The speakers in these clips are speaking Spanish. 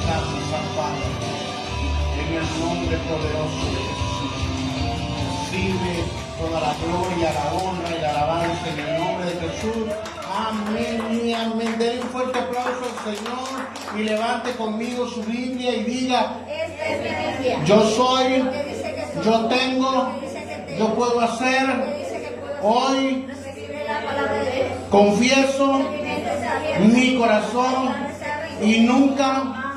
gracias al Padre, en el nombre poderoso de Jesús. Recibe toda la gloria, la honra y la alabanza en el nombre de Jesús. Amén y amén. Denle un fuerte aplauso al Señor y levante conmigo su Biblia y diga: yo soy, yo tengo, yo puedo hacer. Hoy confieso mi corazón y nunca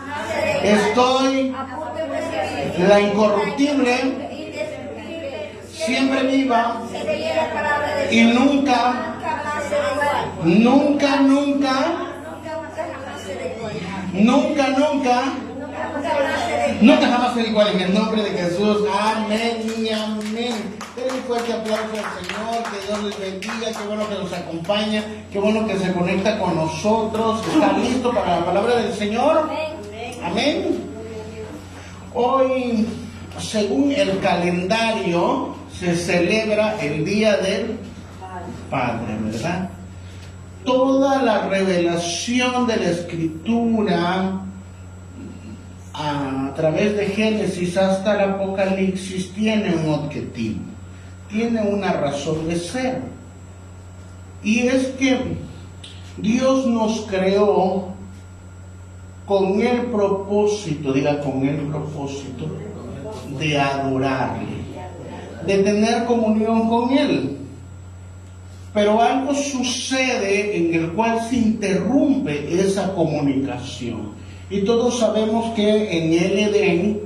estoy la incorruptible, siempre viva y nunca jamás será igual, en el nombre de Jesús. Amén y amén. Den un fuerte aplauso al Señor, que Dios les bendiga, qué bueno que nos acompaña, qué bueno que se conecta con nosotros. ¿Está listo para la palabra del Señor? Amén. Hoy, según el calendario, se celebra el Día del Padre, ¿verdad? Toda la revelación de la Escritura, a través de Génesis hasta el Apocalipsis, tiene un objetivo, tiene una razón de ser. Y es que Dios nos creó con el propósito, diga, con el propósito de adorarle, de tener comunión con Él. Pero algo sucede en el cual se interrumpe esa comunicación. Y todos sabemos que en el Edén,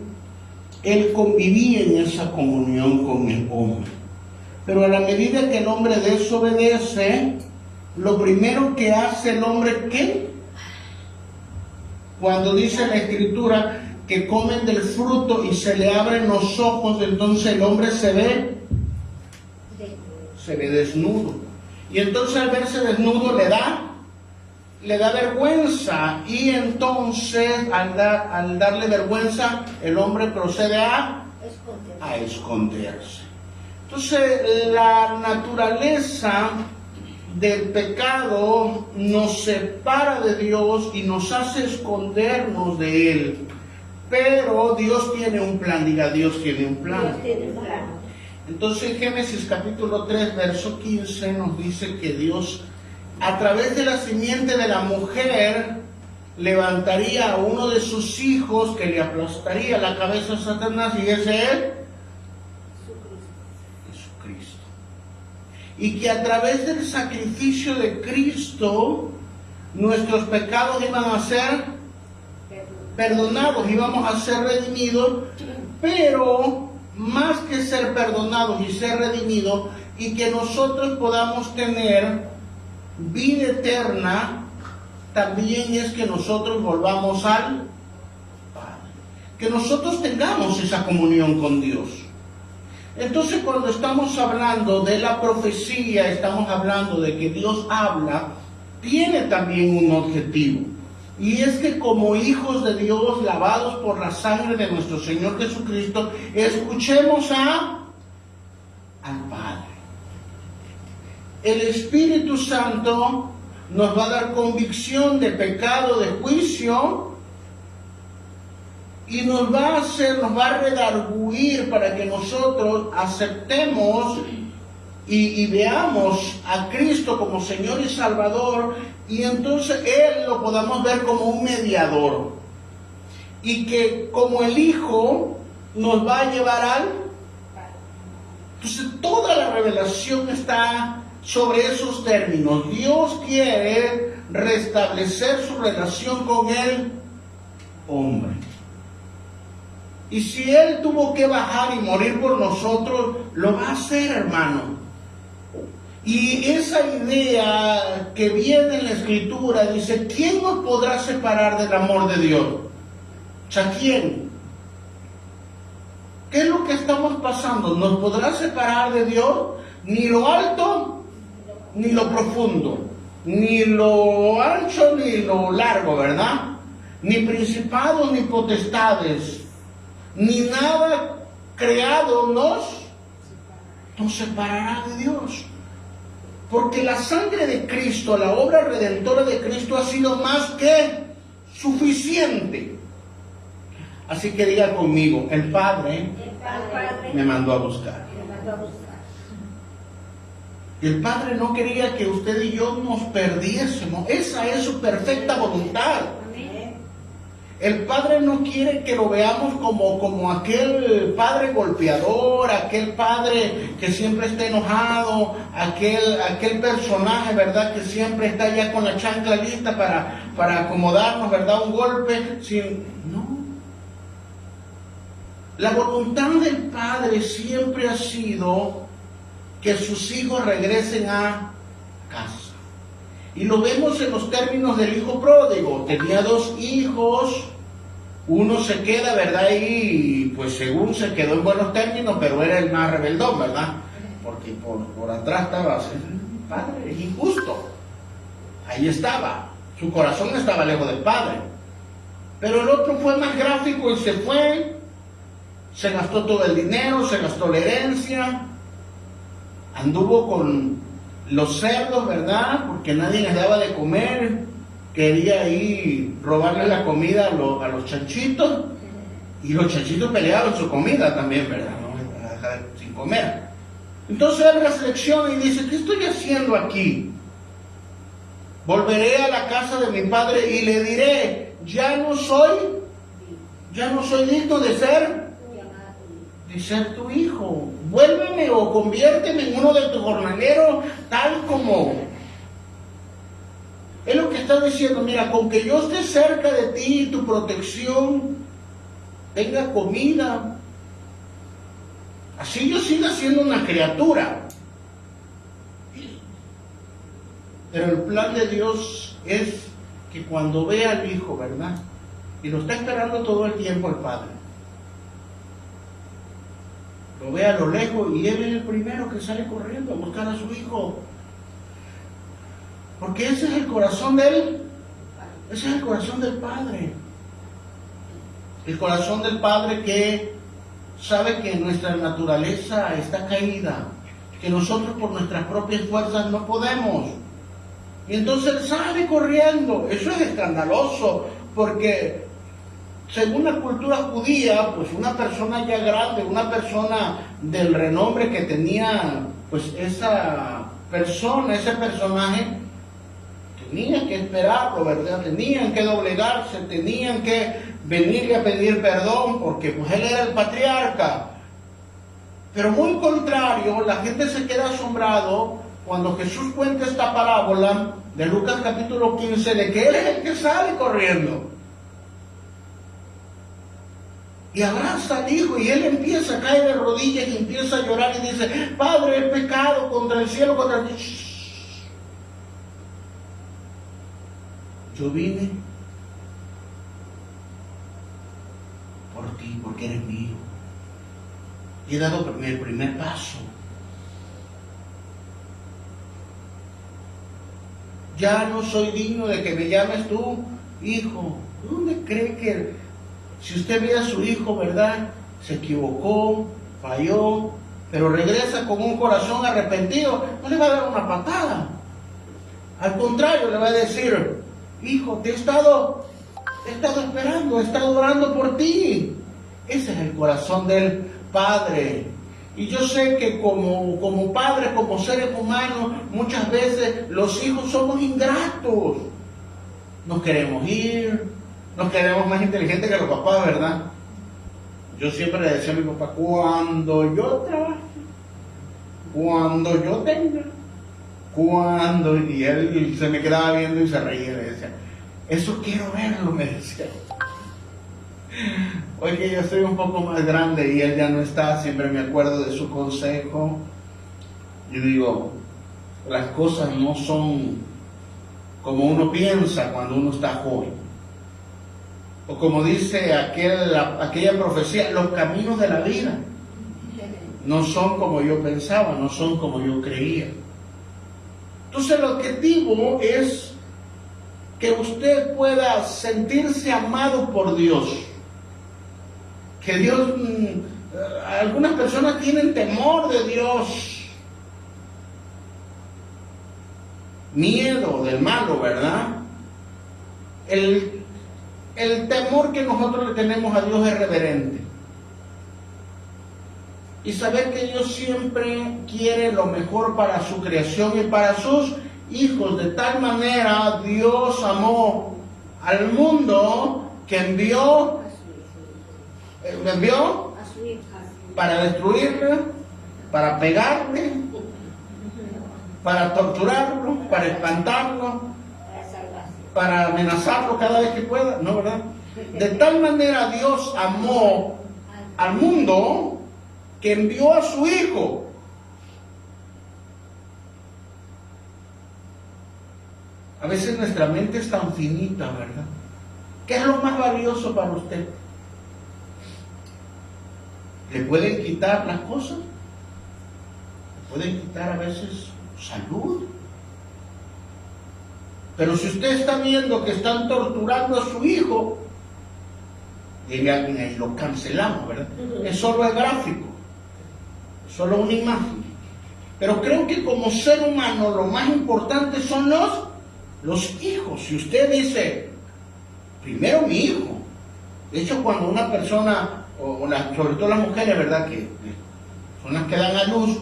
Él convivía en esa comunión con el hombre. Pero a la medida que el hombre desobedece, lo primero que hace el hombre, ¿qué? Cuando dice la Escritura que comen del fruto y se le abren los ojos, entonces el hombre se ve desnudo. Y entonces al verse desnudo le da vergüenza, y entonces al darle vergüenza el hombre procede a esconderse. Entonces la naturaleza del pecado nos separa de Dios y nos hace escondernos de Él. Pero Dios tiene un plan, diga, Dios tiene un plan. Entonces Génesis capítulo 3 verso 15 nos dice que Dios, a través de la simiente de la mujer, levantaría a uno de sus hijos que le aplastaría la cabeza a Satanás, y ese es Jesucristo. Y que a través del sacrificio de Cristo nuestros pecados iban a ser perdonados, íbamos a ser redimidos, pero más que ser perdonados y ser redimidos, y que nosotros podamos tener vida eterna, también es que nosotros volvamos al Padre, que nosotros tengamos esa comunión con Dios. Entonces, cuando estamos hablando de la profecía, estamos hablando de que Dios habla, tiene también un objetivo, y es que como hijos de Dios, lavados por la sangre de nuestro Señor Jesucristo, escuchemos al Padre. El Espíritu Santo nos va a dar convicción de pecado, de juicio, y nos va a redarguir para que nosotros aceptemos y veamos a Cristo como Señor y Salvador, y entonces Él lo podamos ver como un mediador, y que como el Hijo nos va a llevar Entonces toda la revelación está sobre esos términos. Dios quiere restablecer su relación con el hombre. Y si Él tuvo que bajar y morir por nosotros, lo va a hacer, hermano. Y esa idea que viene en la Escritura dice: ¿quién nos podrá separar del amor de Dios? O sea, ¿quién? ¿Qué es lo que estamos pasando? ¿Nos podrá separar de Dios? Ni lo alto, ni lo profundo, ni lo ancho, ni lo largo, ¿verdad? Ni principados, ni potestades, ni nada creado nos separará de Dios. Porque la sangre de Cristo, la obra redentora de Cristo ha sido más que suficiente Así que diga conmigo, el Padre me mandó a buscar. Y el Padre no quería que usted y yo nos perdiésemos. Esa es su perfecta voluntad. El Padre no quiere que lo veamos como aquel padre golpeador, aquel padre que siempre está enojado, aquel personaje, ¿verdad?, que siempre está ya con la chancla lista para acomodarnos, ¿verdad?, un golpe. No. La voluntad del Padre siempre ha sido que sus hijos regresen a casa. Y lo vemos en los términos del hijo pródigo. Tenía 2 hijos, uno se queda, ¿verdad? Y pues según se quedó en buenos términos, pero era el más rebeldón, ¿verdad? Porque por atrás estaba, padre, es injusto. Ahí estaba, su corazón estaba lejos del Padre. Pero el otro fue más gráfico y se fue, se gastó todo el dinero, se gastó la herencia, anduvo con los cerdos, ¿verdad? Porque nadie les daba de comer, quería ahí robarle la comida a los chanchitos, y los chanchitos peleaban su comida también, ¿verdad? No dejar sin comer. Entonces él reflexiona y dice, ¿qué estoy haciendo aquí? Volveré a la casa de mi padre y le diré, ya no soy digno de ser tu hijo. Vuélveme o conviérteme en uno de tus jornaleros, tal como. Es lo que está diciendo, mira, con que yo esté cerca de ti, tu protección, tenga comida, así yo siga siendo una criatura. Pero el plan de Dios es que cuando vea al hijo, ¿verdad?, y lo está esperando todo el tiempo el Padre, lo ve a lo lejos y él es el primero que sale corriendo a buscar a su hijo. Porque ese es el corazón de él. Ese es el corazón del Padre. El corazón del Padre que sabe que nuestra naturaleza está caída, que nosotros por nuestras propias fuerzas no podemos. Y entonces él sale corriendo. Eso es escandaloso, porque según la cultura judía, pues una persona ya grande, una persona del renombre que tenía, pues esa persona, ese personaje, tenían que esperarlo, ¿verdad? Tenían que doblegarse, tenían que venirle a pedir perdón, porque pues él era el patriarca. Pero muy contrario, la gente se queda asombrado cuando Jesús cuenta esta parábola de Lucas capítulo 15, de que él es el que sale corriendo. Y abraza al hijo y él empieza a caer de rodillas y empieza a llorar y dice, Padre, he pecado contra el cielo, contra ti. Yo vine por ti, porque eres mío. He dado el primer paso. Ya no soy digno de que me llames tú, hijo. ¿Dónde cree que si usted ve a su hijo, ¿verdad?, se equivocó, falló, pero regresa con un corazón arrepentido, no le va a dar una patada? Al contrario, le va a decir, hijo, te he estado esperando, he estado orando por ti. Ese es el corazón del Padre. Y yo sé que como padres, como seres humanos, muchas veces los hijos somos ingratos. Nos queremos ir, nos queremos más inteligentes que los papás, ¿verdad? Yo siempre le decía a mi papá, cuando yo trabaje, cuando yo tenga, cuando, y él se me quedaba viendo y se reía, le decía, eso quiero verlo, me decía. Hoy que yo soy un poco más grande y él ya no está, siempre me acuerdo de su consejo. Yo digo, las cosas no son como uno piensa cuando uno está joven. O como dice aquella profecía, los caminos de la vida no son como yo pensaba, no son como yo creía. Entonces el objetivo es que usted pueda sentirse amado por Dios. Que Dios, algunas personas tienen temor de Dios, miedo del malo, ¿verdad? el temor que nosotros le tenemos a Dios es reverente. Y saber que Dios siempre quiere lo mejor para su creación y para sus hijos. De tal manera Dios amó al mundo que envió para destruirle, para pegarle, para torturarlo, para espantarlo, para amenazarlo cada vez que pueda, ¿no, verdad? De tal manera Dios amó al mundo que envió a su Hijo. A veces nuestra mente es tan finita, ¿verdad? ¿Qué es lo más valioso para usted? ¿Le pueden quitar las cosas? ¿Le pueden quitar a veces salud? Pero si usted está viendo que están torturando a su hijo, diga alguien ahí, lo cancelamos, ¿verdad? Es solo el gráfico, es solo una imagen. Pero creo que como ser humano lo más importante son los hijos. Si usted dice, primero mi hijo. De hecho, cuando una persona, sobre todo las mujeres, ¿verdad? Que son las que dan a luz,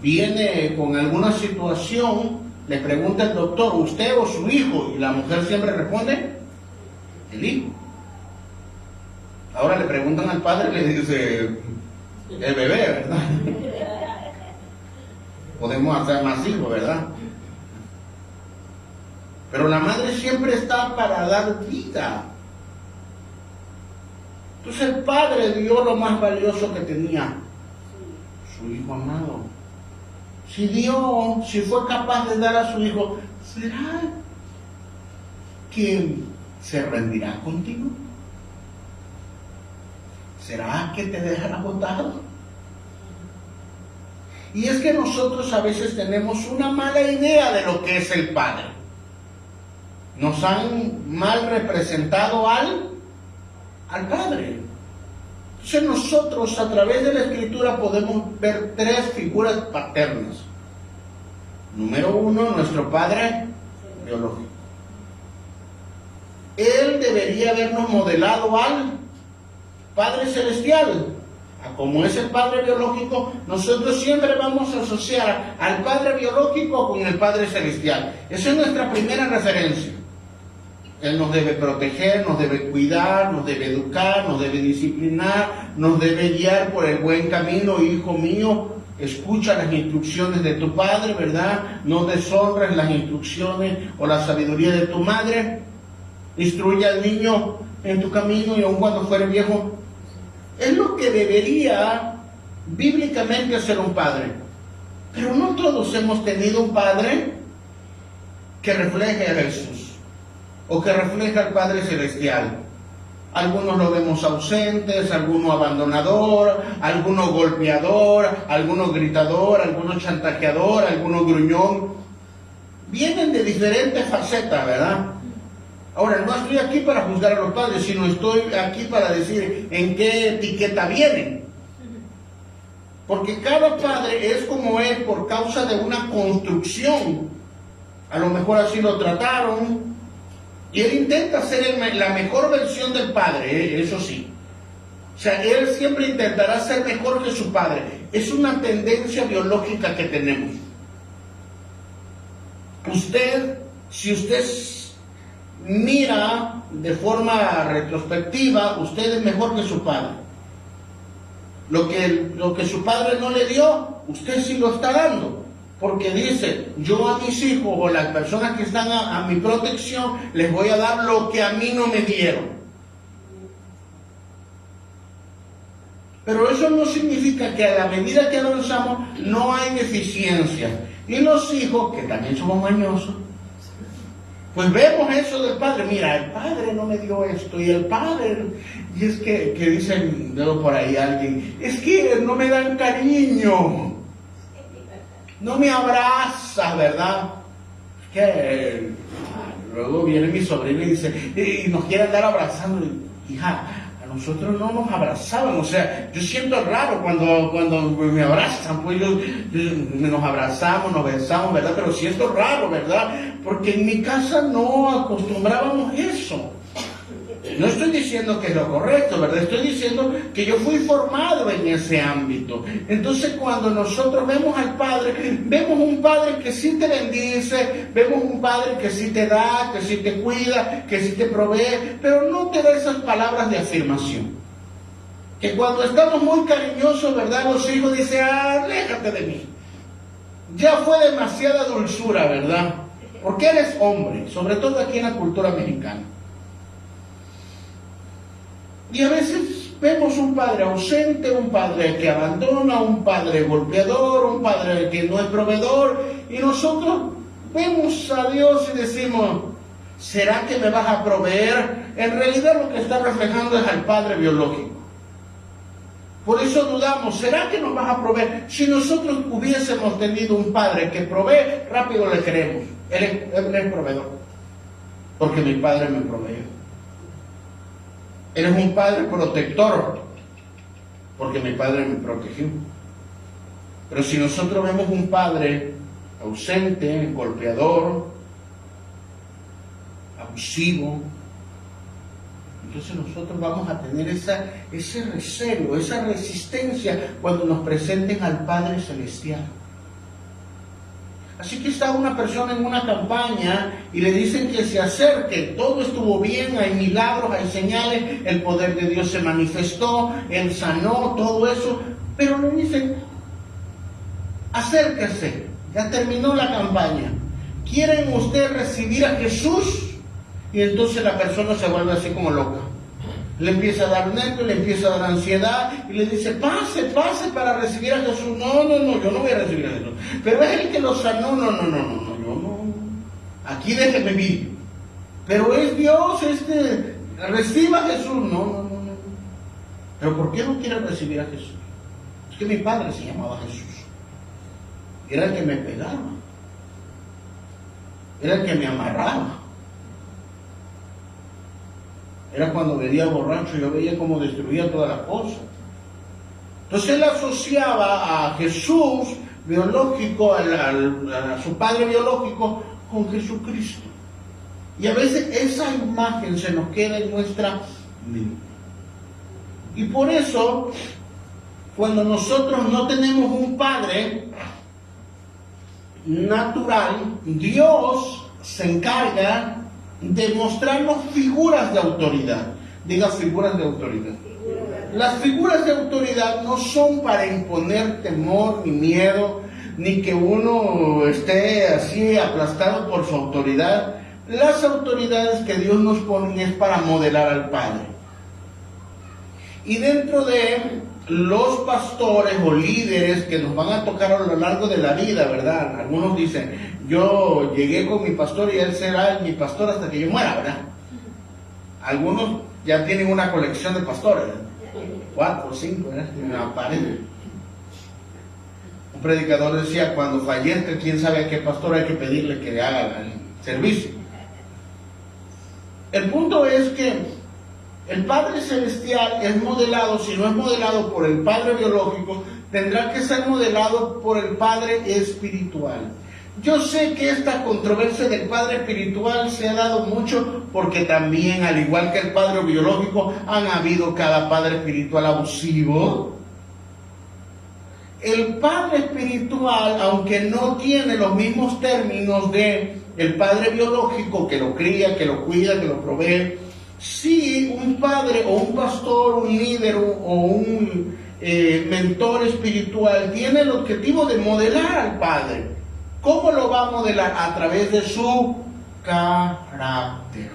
viene con alguna situación, le pregunta el doctor, ¿usted o su hijo? Y la mujer siempre responde, el hijo. Ahora le preguntan al padre, le dice, el bebé, ¿verdad? Podemos hacer más hijos, ¿verdad? Pero la madre siempre está para dar vida. Entonces el padre dio lo más valioso que tenía, su hijo amado. Si dio, si fue capaz de dar a su hijo, ¿será que se rendirá contigo? ¿Será que te dejará botado? Y es que nosotros a veces tenemos una mala idea de lo que es el Padre. Nos han mal representado al Padre. Entonces nosotros a través de la Escritura podemos ver tres figuras paternas. Número uno, nuestro Padre biológico. Él debería habernos modelado al Padre Celestial. Como es el Padre biológico, nosotros siempre vamos a asociar al Padre biológico con el Padre Celestial. Esa es nuestra primera referencia. Él nos debe proteger, nos debe cuidar, nos debe educar, nos debe disciplinar, nos debe guiar por el buen camino. Hijo mío, escucha las instrucciones de tu padre, ¿verdad? No deshonres las instrucciones o la sabiduría de tu madre. Instruye al niño en tu camino y aun cuando fuere viejo. Es lo que debería bíblicamente hacer un padre. Pero no todos hemos tenido un padre que refleje a Jesús o que refleje al Padre Celestial. Algunos lo vemos ausentes, algunos abandonador, algunos golpeador, algunos gritador, algunos chantajeador, algunos gruñón. Vienen de diferentes facetas, ¿verdad? Ahora, no estoy aquí para juzgar a los padres, sino estoy aquí para decir en qué etiqueta vienen. Porque cada padre es como es por causa de una construcción. A lo mejor así lo trataron. Y él intenta ser la mejor versión del padre, eso sí. O sea, él siempre intentará ser mejor que su padre. Es una tendencia biológica que tenemos. Si usted mira de forma retrospectiva, usted es mejor que su padre. Lo que su padre no le dio, usted sí lo está dando. Porque dice, yo a mis hijos o las personas que están a mi protección, les voy a dar lo que a mí no me dieron. Pero eso no significa que a la medida que avanzamos no hay deficiencias. Y los hijos, que también somos mañosos, pues vemos eso del padre. Mira, el padre no me dio esto, y el padre, y es que dicen, veo por ahí alguien, es que no me dan cariño. No me abrazas, ¿verdad? Que luego viene mi sobrino y dice, y nos quiere andar abrazando. Hija, a nosotros no nos abrazaban. O sea, yo siento raro cuando me abrazan. Pues nos abrazamos, nos besamos, ¿verdad? Pero siento raro, ¿verdad? Porque en mi casa no acostumbrábamos eso. No estoy diciendo que es lo correcto, ¿verdad? Estoy diciendo que yo fui formado en ese ámbito. Entonces, cuando nosotros vemos al Padre, vemos un Padre que sí te bendice, vemos un Padre que sí te da, que sí te cuida, que sí te provee, pero no te da esas palabras de afirmación. Que cuando estamos muy cariñosos, ¿verdad? Los hijos dicen, aléjate de mí. Ya fue demasiada dulzura, ¿verdad? Porque eres hombre, sobre todo aquí en la cultura mexicana. Y a veces vemos un padre ausente, un padre que abandona, un padre golpeador, un padre que no es proveedor, y nosotros vemos a Dios y decimos, ¿será que me vas a proveer? En realidad lo que está reflejando es al padre biológico. Por eso dudamos, ¿será que nos vas a proveer? Si nosotros hubiésemos tenido un padre que provee, rápido le creemos, él es proveedor, porque mi padre me provee. Eres un padre protector, porque mi padre me protegió. Pero si nosotros vemos un padre ausente, golpeador, abusivo, entonces nosotros vamos a tener ese recelo, esa resistencia cuando nos presenten al Padre Celestial. Así que está una persona en una campaña y le dicen que se acerque, todo estuvo bien, hay milagros, hay señales, el poder de Dios se manifestó, Él sanó, todo eso, pero le dicen, acérquese, ya terminó la campaña, ¿quieren ustedes recibir a Jesús? Y entonces la persona se vuelve así como loca. Le empieza a dar nervios, le empieza a dar ansiedad y le dice, pase para recibir a Jesús. No, yo no voy a recibir a Jesús. Pero es el que lo sanó. No, yo no. Aquí déjeme vivir. Pero es Dios, reciba a Jesús. No. Pero ¿por qué no quiere recibir a Jesús? Es que mi padre se llamaba Jesús. Era el que me pegaba. Era el que me amarraba. Era cuando venía borracho, yo veía cómo destruía todas las cosas. Entonces él asociaba a Jesús biológico, a su padre biológico, con Jesucristo. Y a veces esa imagen se nos queda en nuestra mente. Y por eso, cuando nosotros no tenemos un padre natural, Dios se encarga de mostrarnos figuras de autoridad. Diga figuras de autoridad. Las figuras de autoridad no son para imponer temor ni miedo, ni que uno esté así aplastado por su autoridad. Las autoridades que Dios nos pone es para modelar al Padre. Y dentro de los pastores o líderes que nos van a tocar a lo largo de la vida, ¿verdad? Algunos dicen, yo llegué con mi pastor y él será mi pastor hasta que yo muera, ¿verdad? Algunos ya tienen una colección de pastores, ¿verdad? 4 o 5, ¿verdad? En la pared. Un predicador decía, cuando fallezca, quién sabe a qué pastor hay que pedirle que le haga el servicio. El punto es que el Padre Celestial es modelado, si no es modelado por el Padre biológico, tendrá que ser modelado por el Padre espiritual. Yo sé que esta controversia del Padre espiritual se ha dado mucho porque también, al igual que el Padre biológico, han habido cada Padre espiritual abusivo. El Padre espiritual, aunque no tiene los mismos términos de el Padre biológico, que lo cría, que lo cuida, que lo provee, sí, un padre o un pastor, un líder o un mentor espiritual tiene el objetivo de modelar al Padre. ¿Cómo lo va a modelar? A través de su carácter.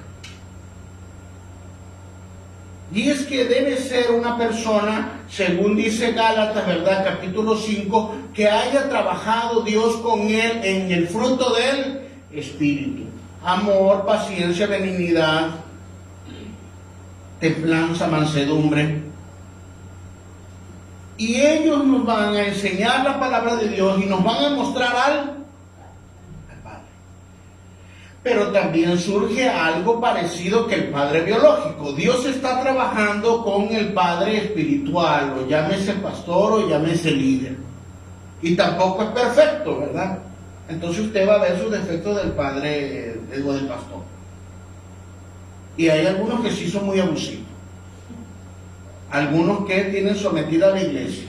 Y es que debe ser una persona, según dice Gálatas, ¿verdad? Capítulo 5, que haya trabajado Dios con él en el fruto del Espíritu. Amor, paciencia, benignidad, templanza, mansedumbre. Y ellos nos van a enseñar la palabra de Dios y nos van a mostrar al Padre. Pero también surge algo parecido que el Padre biológico. Dios está trabajando con el Padre espiritual, o llámese pastor o llámese líder. Y tampoco es perfecto, ¿verdad? Entonces usted va a ver sus defectos del Padre o del pastor. Y hay algunos que sí son muy abusivos. Algunos que tienen sometida a la iglesia.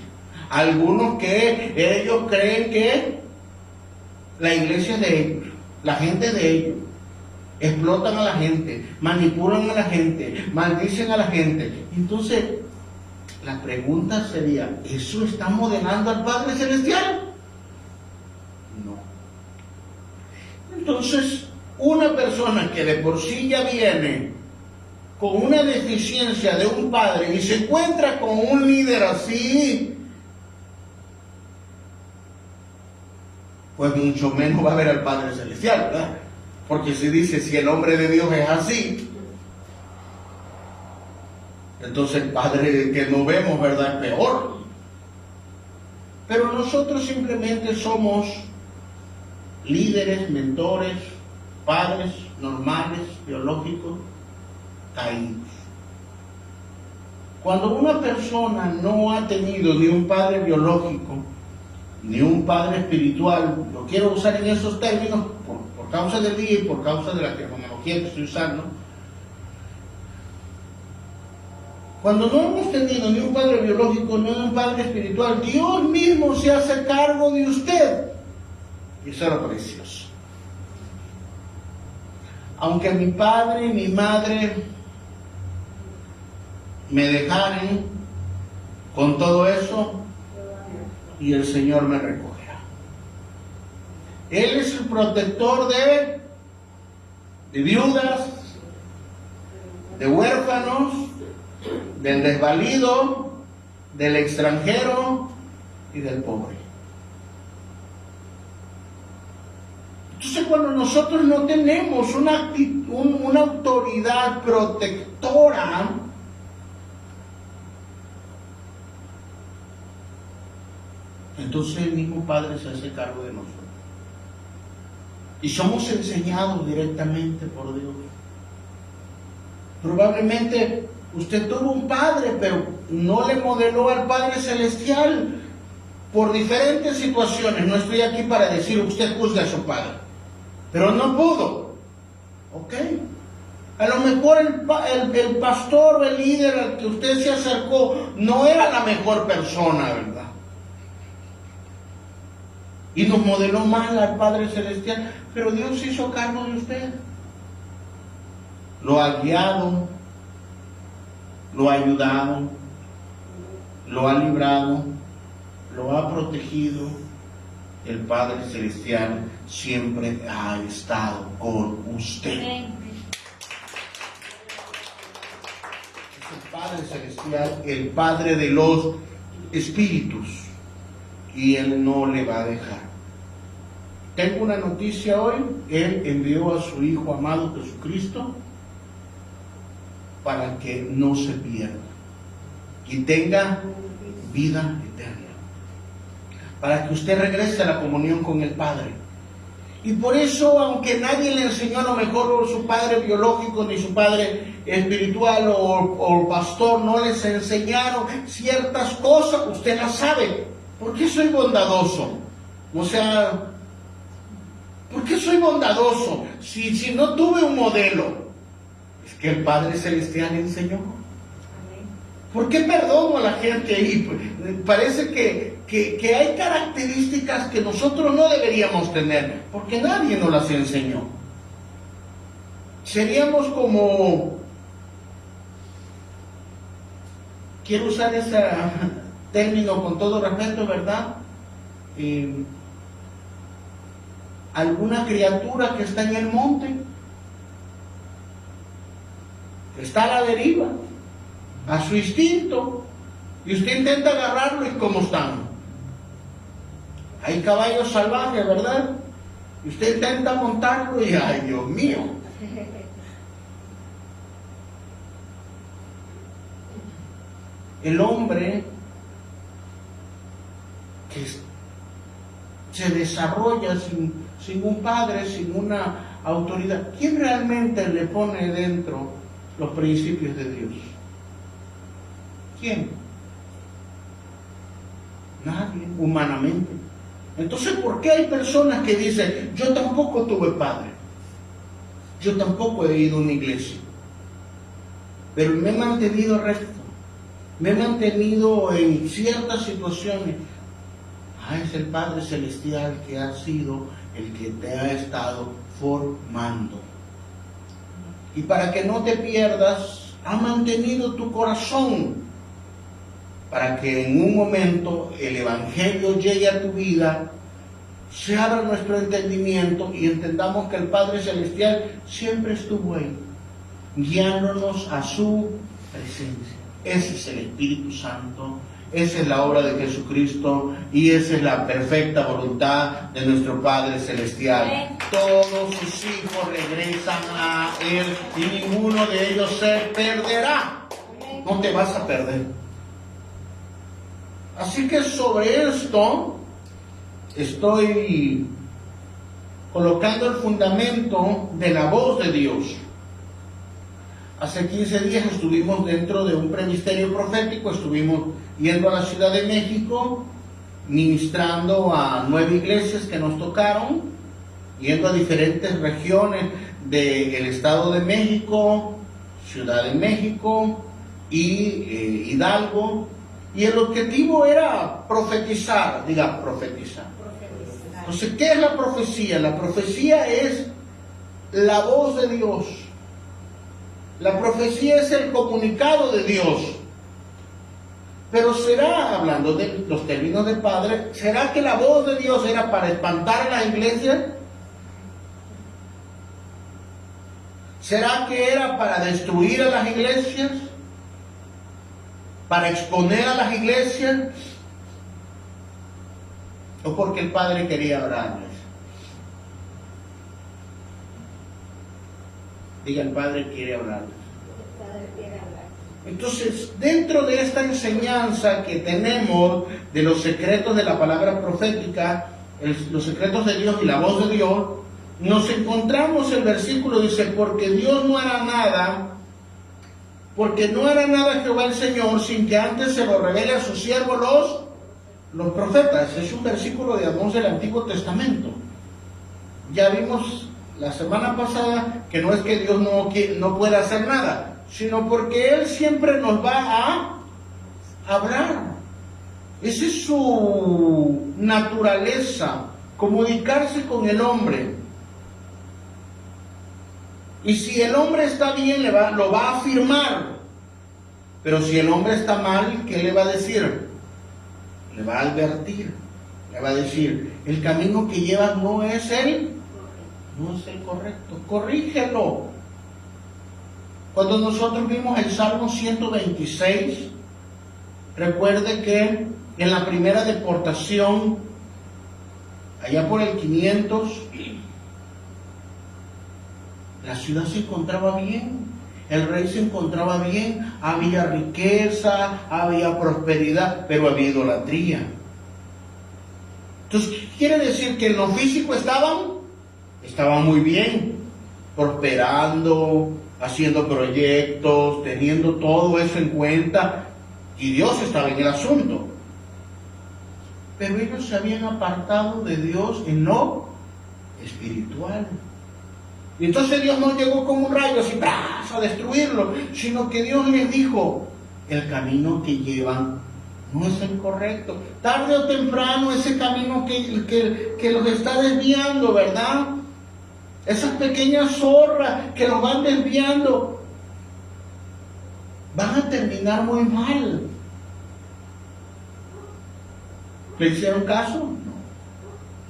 Algunos que ellos creen que la iglesia es de ellos, la gente es de ellos. Explotan a la gente, manipulan a la gente, maldicen a la gente. Entonces, la pregunta sería, ¿eso está modelando al Padre Celestial? No. Entonces, una persona que de por sí ya viene con una deficiencia de un padre y se encuentra con un líder así, pues mucho menos va a ver al Padre Celestial, ¿verdad? Porque se dice, si el hombre de Dios es así, entonces el Padre que no vemos, ¿verdad?, es peor. Pero nosotros simplemente somos líderes, mentores, padres normales, biológicos, caídos. Cuando una persona no ha tenido ni un padre biológico, ni un padre espiritual, lo quiero usar en esos términos por causa del día y por causa de la terminología que estoy usando. Cuando no hemos tenido ni un padre biológico ni un padre espiritual, Dios mismo se hace cargo de usted. Y eso es lo precioso. Aunque mi padre y mi madre me dejaran con todo eso, y el Señor me recogerá. Él es el protector de viudas, de huérfanos, del desvalido, del extranjero y del pobre. Entonces, cuando nosotros no tenemos una autoridad protectora, entonces el mismo Padre se hace cargo de nosotros. Y somos enseñados directamente por Dios. Probablemente usted tuvo un padre, pero no le modeló al Padre Celestial por diferentes situaciones. No estoy aquí para decir usted juzgue a su padre, pero no pudo. ¿Ok? A lo mejor el pastor o el líder al que usted se acercó no era la mejor persona, ¿verdad? Y nos modeló mal al Padre Celestial, pero Dios se hizo cargo de usted. Lo ha guiado, lo ha ayudado, lo ha librado, lo ha protegido. El Padre Celestial siempre ha estado con usted. Es el Padre Celestial, el Padre de los espíritus, y Él no le va a dejar. Tengo una noticia hoy. Él envió a su Hijo amado Jesucristo para que no se pierda y tenga vida eterna, para que usted regrese a la comunión con el Padre. Y por eso, aunque nadie le enseñó a lo mejor su padre biológico, ni su padre espiritual o pastor, no les enseñaron ciertas cosas, usted las sabe. ¿Por qué soy bondadoso? O sea, ¿por qué soy bondadoso? Si no tuve un modelo. Es que el Padre Celestial enseñó. ¿Por qué perdono a la gente ahí? Parece que hay características que nosotros no deberíamos tener, porque nadie nos las enseñó. Seríamos como, quiero usar ese término con todo respeto, ¿verdad? Alguna criatura que está en el monte, que está a la deriva, a su instinto, y usted intenta agarrarlo, y ¿cómo están? Hay caballos salvajes, ¿verdad? Y usted intenta montarlo y ¡ay, Dios mío! El hombre que se desarrolla sin un padre, sin una autoridad, ¿quién realmente le pone dentro los principios de Dios? ¿Quién? Nadie, humanamente. Entonces, ¿por qué hay personas que dicen, yo tampoco tuve padre, yo tampoco he ido a una iglesia, pero me he mantenido recto, me he mantenido en ciertas situaciones. Es el Padre Celestial que ha sido el que te ha estado formando. Y para que no te pierdas, ha mantenido tu corazón, para que en un momento el Evangelio llegue a tu vida, se abra nuestro entendimiento y entendamos que el Padre Celestial siempre estuvo ahí, guiándonos a su presencia. Ese es el Espíritu Santo, esa es la obra de Jesucristo y esa es la perfecta voluntad de nuestro Padre Celestial. Todos sus hijos regresan a Él y ninguno de ellos se perderá. No te vas a perder. Así que sobre esto estoy colocando el fundamento de la voz de Dios. Hace 15 días estuvimos dentro de un presbiterio profético, estuvimos yendo a la Ciudad de México, ministrando a 9 iglesias que nos tocaron, yendo a diferentes regiones del Estado de México, Ciudad de México y Hidalgo, y el objetivo era profetizar, profetizar. Entonces, ¿qué es la profecía? La profecía es la voz de Dios. La profecía es el comunicado de Dios. Pero será, hablando de los términos del Padre, ¿será que la voz de Dios era para espantar a las iglesias? ¿Será que era para destruir a las iglesias? ¿Para exponer a las iglesias? ¿O porque el Padre quería hablarles? Diga, el Padre quiere hablarles. Entonces, dentro de esta enseñanza que tenemos de los secretos de la palabra profética, los secretos de Dios y la voz de Dios, nos encontramos el versículo, dice, porque Dios no hará nada, porque no hará nada Jehová el Señor sin que antes se lo revele a sus siervos los profetas. Es un versículo de Amós del Antiguo Testamento. Ya vimos la semana pasada que no es que Dios no pueda hacer nada, sino porque Él siempre nos va a hablar. Esa es su naturaleza, comunicarse con el hombre. Y si el hombre está bien, lo va a afirmar. Pero si el hombre está mal, ¿qué le va a decir? Le va a advertir. Le va a decir, el camino que llevas no es el correcto. Corrígelo. Cuando nosotros vimos el Salmo 126, recuerde que en la primera deportación, allá por el 500, la ciudad se encontraba bien, el rey se encontraba bien, había riqueza, había prosperidad, pero había idolatría. Entonces, ¿qué quiere decir? Que en lo físico estaban muy bien, prosperando, haciendo proyectos, teniendo todo eso en cuenta, y Dios estaba en el asunto. Pero ellos se habían apartado de Dios en lo espiritual. Y entonces Dios no llegó con un rayo así a destruirlo, sino que Dios les dijo, el camino que llevan no es el correcto. Tarde o temprano ese camino que los está desviando, ¿verdad? Esas pequeñas zorras que los van desviando, van a terminar muy mal. ¿Le hicieron caso? No.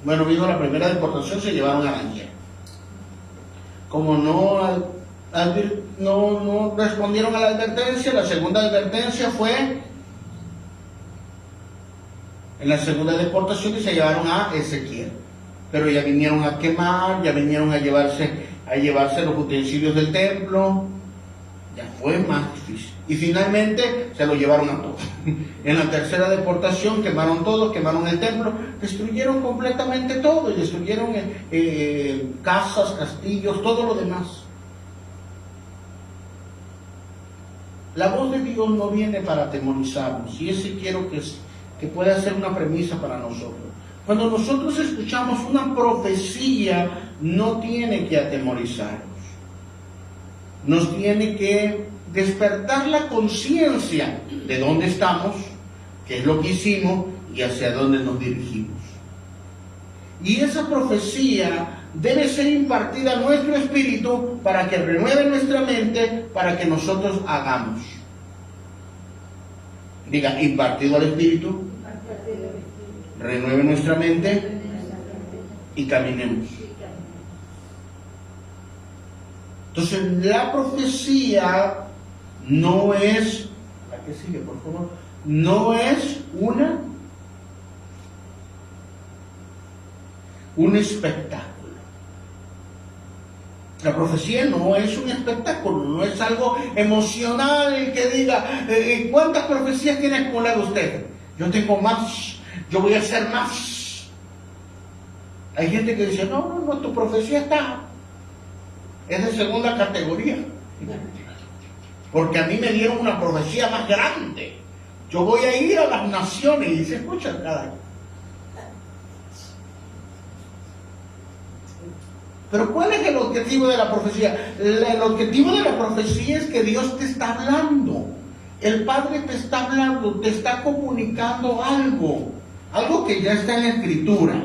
Bueno, vino la primera deportación, se llevaron a Daniel. Como no respondieron a la advertencia, la segunda advertencia fue en la segunda deportación y se llevaron a Ezequiel. Pero ya vinieron a quemar, ya vinieron a llevarse los utensilios del templo. Ya fue más difícil. Y finalmente se lo llevaron a todos. En la tercera deportación quemaron todo, quemaron el templo, destruyeron completamente todo, y destruyeron casas, castillos, todo lo demás. La voz de Dios no viene para atemorizarnos, y ese quiero que pueda ser una premisa para nosotros. Cuando nosotros escuchamos una profecía, no tiene que atemorizarnos. Nos tiene que despertar la conciencia de dónde estamos, qué es lo que hicimos y hacia dónde nos dirigimos. Y esa profecía debe ser impartida a nuestro espíritu para que renueve nuestra mente, para que nosotros hagamos. Diga, impartido al espíritu, renueve nuestra mente y caminemos. Entonces, la profecía no es, ¿la que sigue, por favor? No es un espectáculo. La profecía no es un espectáculo, no es algo emocional que diga, ¿cuántas profecías tiene acumulado usted? Yo tengo más, yo voy a hacer más. Hay gente que dice, no, tu profecía es de segunda categoría. Porque a mí me dieron una profecía más grande. Yo voy a ir a las naciones y se escucha cada año. Pero ¿cuál es el objetivo de la profecía? El objetivo de la profecía es que Dios te está hablando. El Padre te está hablando, te está comunicando algo que ya está en la Escritura.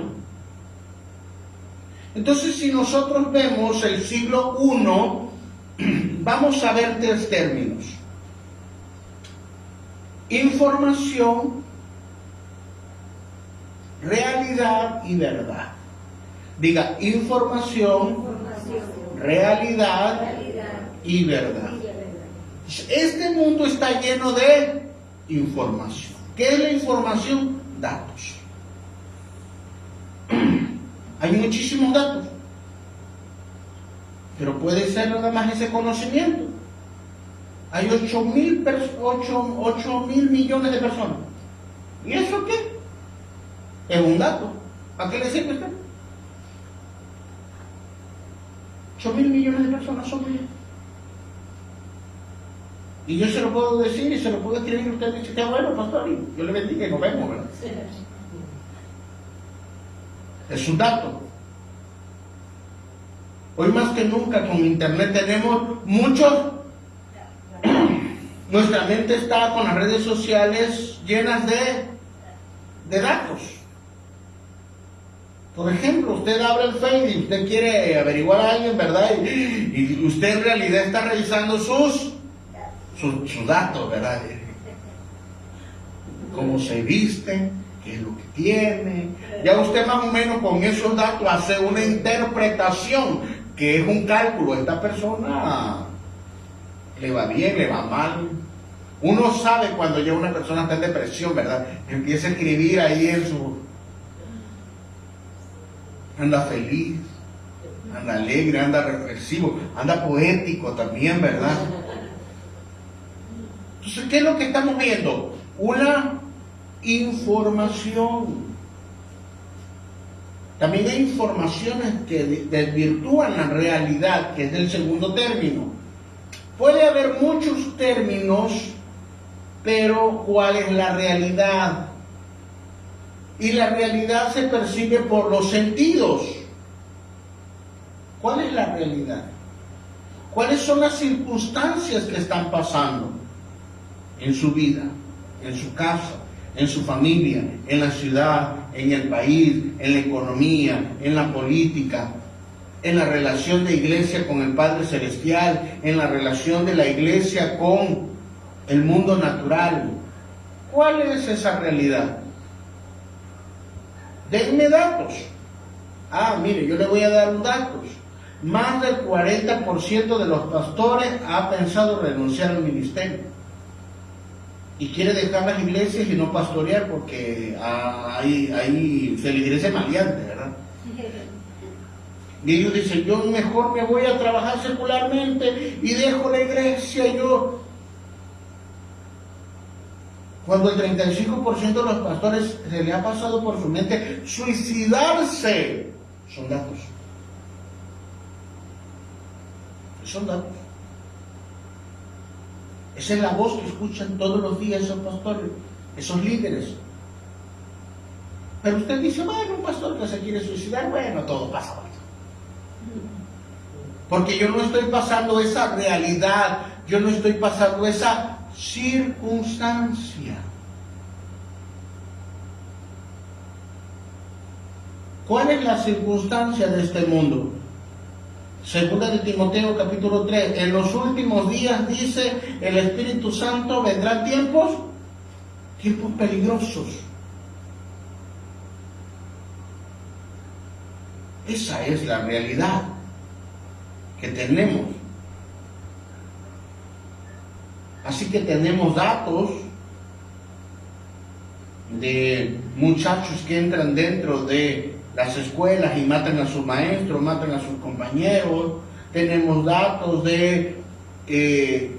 Entonces, si nosotros vemos el siglo I, vamos a ver 3 términos. Información, realidad y verdad. Diga, información, realidad y verdad. Este mundo está lleno de información. ¿Qué es la información? Datos. Hay muchísimos datos, pero puede ser nada más ese conocimiento. Hay 8.000 millones de personas. ¿Y eso qué? Es un dato. ¿A qué le sirve usted? 8.000 millones de personas son mías. Y yo se lo puedo decir y se lo puedo escribir y usted dice, qué bueno, pastor, y yo le bendiga y nos vemos, ¿verdad? Es un dato. Hoy más que nunca con internet tenemos muchos. Nuestra mente está con las redes sociales llenas de datos. Por ejemplo, usted abre el Facebook y usted quiere averiguar a alguien, ¿verdad? Y usted en realidad está revisando sus datos, ¿verdad? Cómo se viste, qué es lo que tiene. Ya usted más o menos con esos datos hace una interpretación, que es un cálculo. Esta persona le va bien, le va mal. Uno sabe cuando ya una persona está en depresión, ¿verdad? Empieza a escribir ahí en su... Anda feliz, anda alegre, anda reflexivo, anda poético también, ¿verdad? Entonces, ¿qué es lo que estamos viendo? Una información. También hay informaciones que desvirtúan la realidad, que es el segundo término. Puede haber muchos términos, pero ¿cuál es la realidad? Y la realidad se percibe por los sentidos. ¿Cuál es la realidad? ¿Cuáles son las circunstancias que están pasando en su vida, en su casa, en su familia, en la ciudad, en el país, en la economía, en la política, en la relación de iglesia con el Padre Celestial, en la relación de la iglesia con el mundo natural? ¿Cuál es esa realidad? Denme datos. Mire, yo le voy a dar datos. Más del 40% de los pastores ha pensado renunciar al ministerio. Y quiere dejar las iglesias y no pastorear porque hay feligreses maleantes, ¿verdad? Y ellos dicen, yo mejor me voy a trabajar secularmente y dejo la iglesia. Cuando el 35% de los pastores se le ha pasado por su mente suicidarse, son datos. Son datos. Esa es la voz que escuchan todos los días esos pastores, esos líderes. Pero usted dice, bueno, un pastor que se quiere suicidar, bueno, todo pasa. Porque yo no estoy pasando esa realidad yo no estoy pasando esa circunstancia. ¿Cuál es la circunstancia de este mundo? Segunda de Timoteo capítulo 3, en los últimos días, dice el Espíritu Santo, vendrán tiempos peligrosos. Esa es la realidad que tenemos. Así que tenemos datos de muchachos que entran dentro de las escuelas y matan a sus maestros, matan a sus compañeros. Tenemos datos de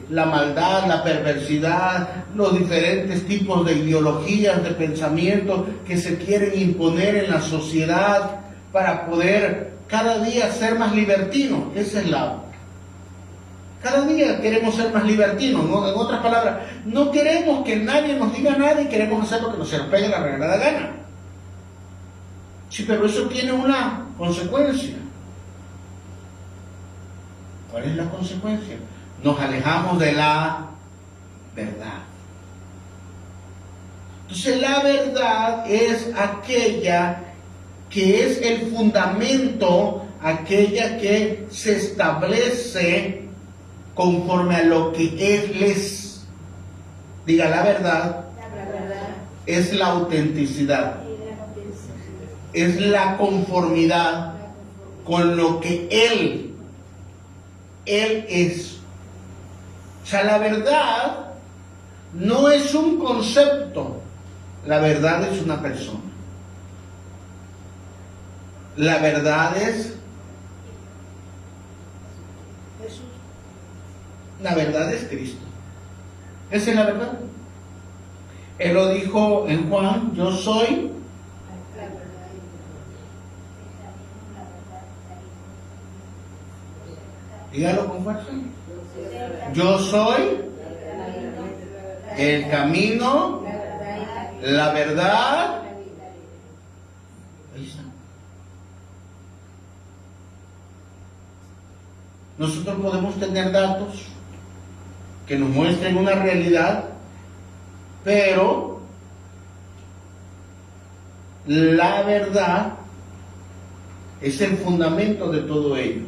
la maldad, la perversidad, los diferentes tipos de ideologías, de pensamientos que se quieren imponer en la sociedad para poder cada día ser más libertinos. Esa es cada día queremos ser más libertinos, ¿no? En otras palabras, no queremos que nadie nos diga nada y queremos hacer lo que nos pegue la regalada gana. Sí, pero eso tiene una consecuencia. ¿Cuál es la consecuencia? Nos alejamos de la verdad. Entonces la verdad es aquella que es el fundamento, aquella que se establece conforme a lo que Él es. Diga, la verdad es la autenticidad, es la conformidad con lo que Él es. O sea, la verdad no es un concepto, la verdad es una persona. La verdad es Jesús. La verdad es Cristo. Esa es la verdad. Él lo dijo en Juan, yo soy dígalo con fuerza. Yo soy el camino, la verdad. Ahí está. Nosotros podemos tener datos que nos muestren una realidad, pero la verdad es el fundamento de todo ello.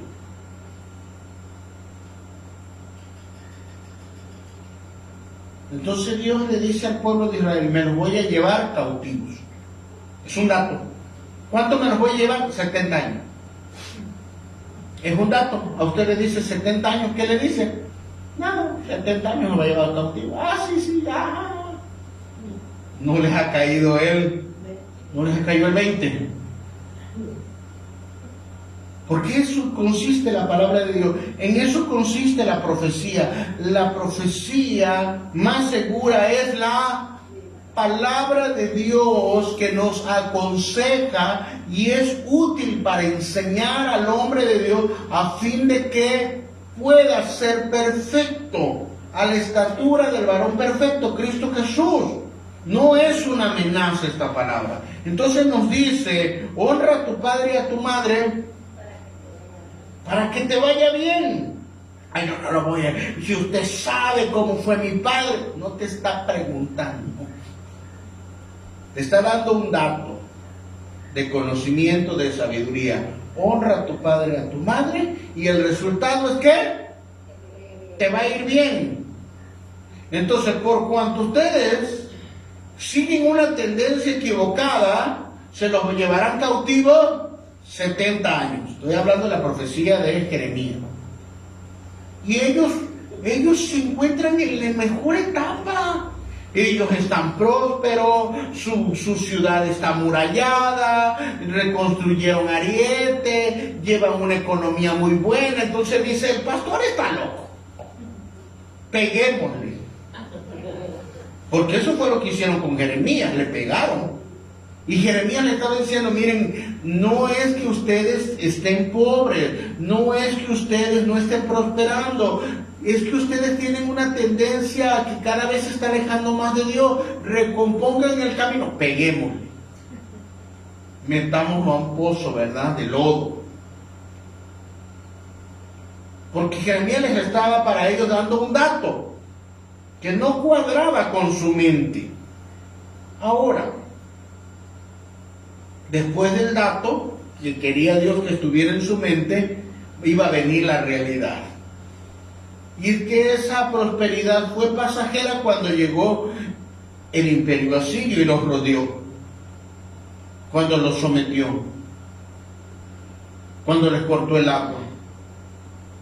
Entonces Dios le dice al pueblo de Israel, me los voy a llevar cautivos. Es un dato. ¿Cuánto me los voy a llevar? 70 años. Es un dato. A usted le dice 70 años, ¿qué le dice? Nada, 70 años me va a llevar cautivo. Sí, ya. No les ha caído no les ha caído el 20. Porque eso consiste la palabra de Dios, en eso consiste la profecía. La profecía más segura es la palabra de Dios que nos aconseja y es útil para enseñar al hombre de Dios a fin de que pueda ser perfecto, a la estatura del varón perfecto, Cristo Jesús. No es una amenaza esta palabra. Entonces nos dice, honra a tu padre y a tu madre para que te vaya bien. Ay, no lo voy a... Si usted sabe cómo fue mi padre, no te está preguntando. Te está dando un dato de conocimiento, de sabiduría. Honra a tu padre y a tu madre, y el resultado es que te va a ir bien. Entonces, por cuanto ustedes siguen una tendencia equivocada, se los llevarán cautivos 70 años. Estoy hablando de la profecía de Jeremías. Y ellos se encuentran en la mejor etapa. Ellos están prósperos, su ciudad está amurallada, reconstruyeron Ariete, llevan una economía muy buena. Entonces dice, el pastor está loco, peguémosle. Porque eso fue lo que hicieron con Jeremías, le pegaron. Y Jeremías le estaba diciendo, miren, no es que ustedes estén pobres, no es que ustedes no estén prosperando, es que ustedes tienen una tendencia a que cada vez se está alejando más de Dios. Recompongan el camino, peguémosle, metámoslo a un pozo, ¿verdad?, de lodo. Porque Jeremías les estaba para ellos dando un dato que no cuadraba con su mente. Ahora, después del dato que quería Dios que estuviera en su mente, iba a venir la realidad. Y es que esa prosperidad fue pasajera cuando llegó el imperio asirio y los rodeó, cuando los sometió, cuando les cortó el agua,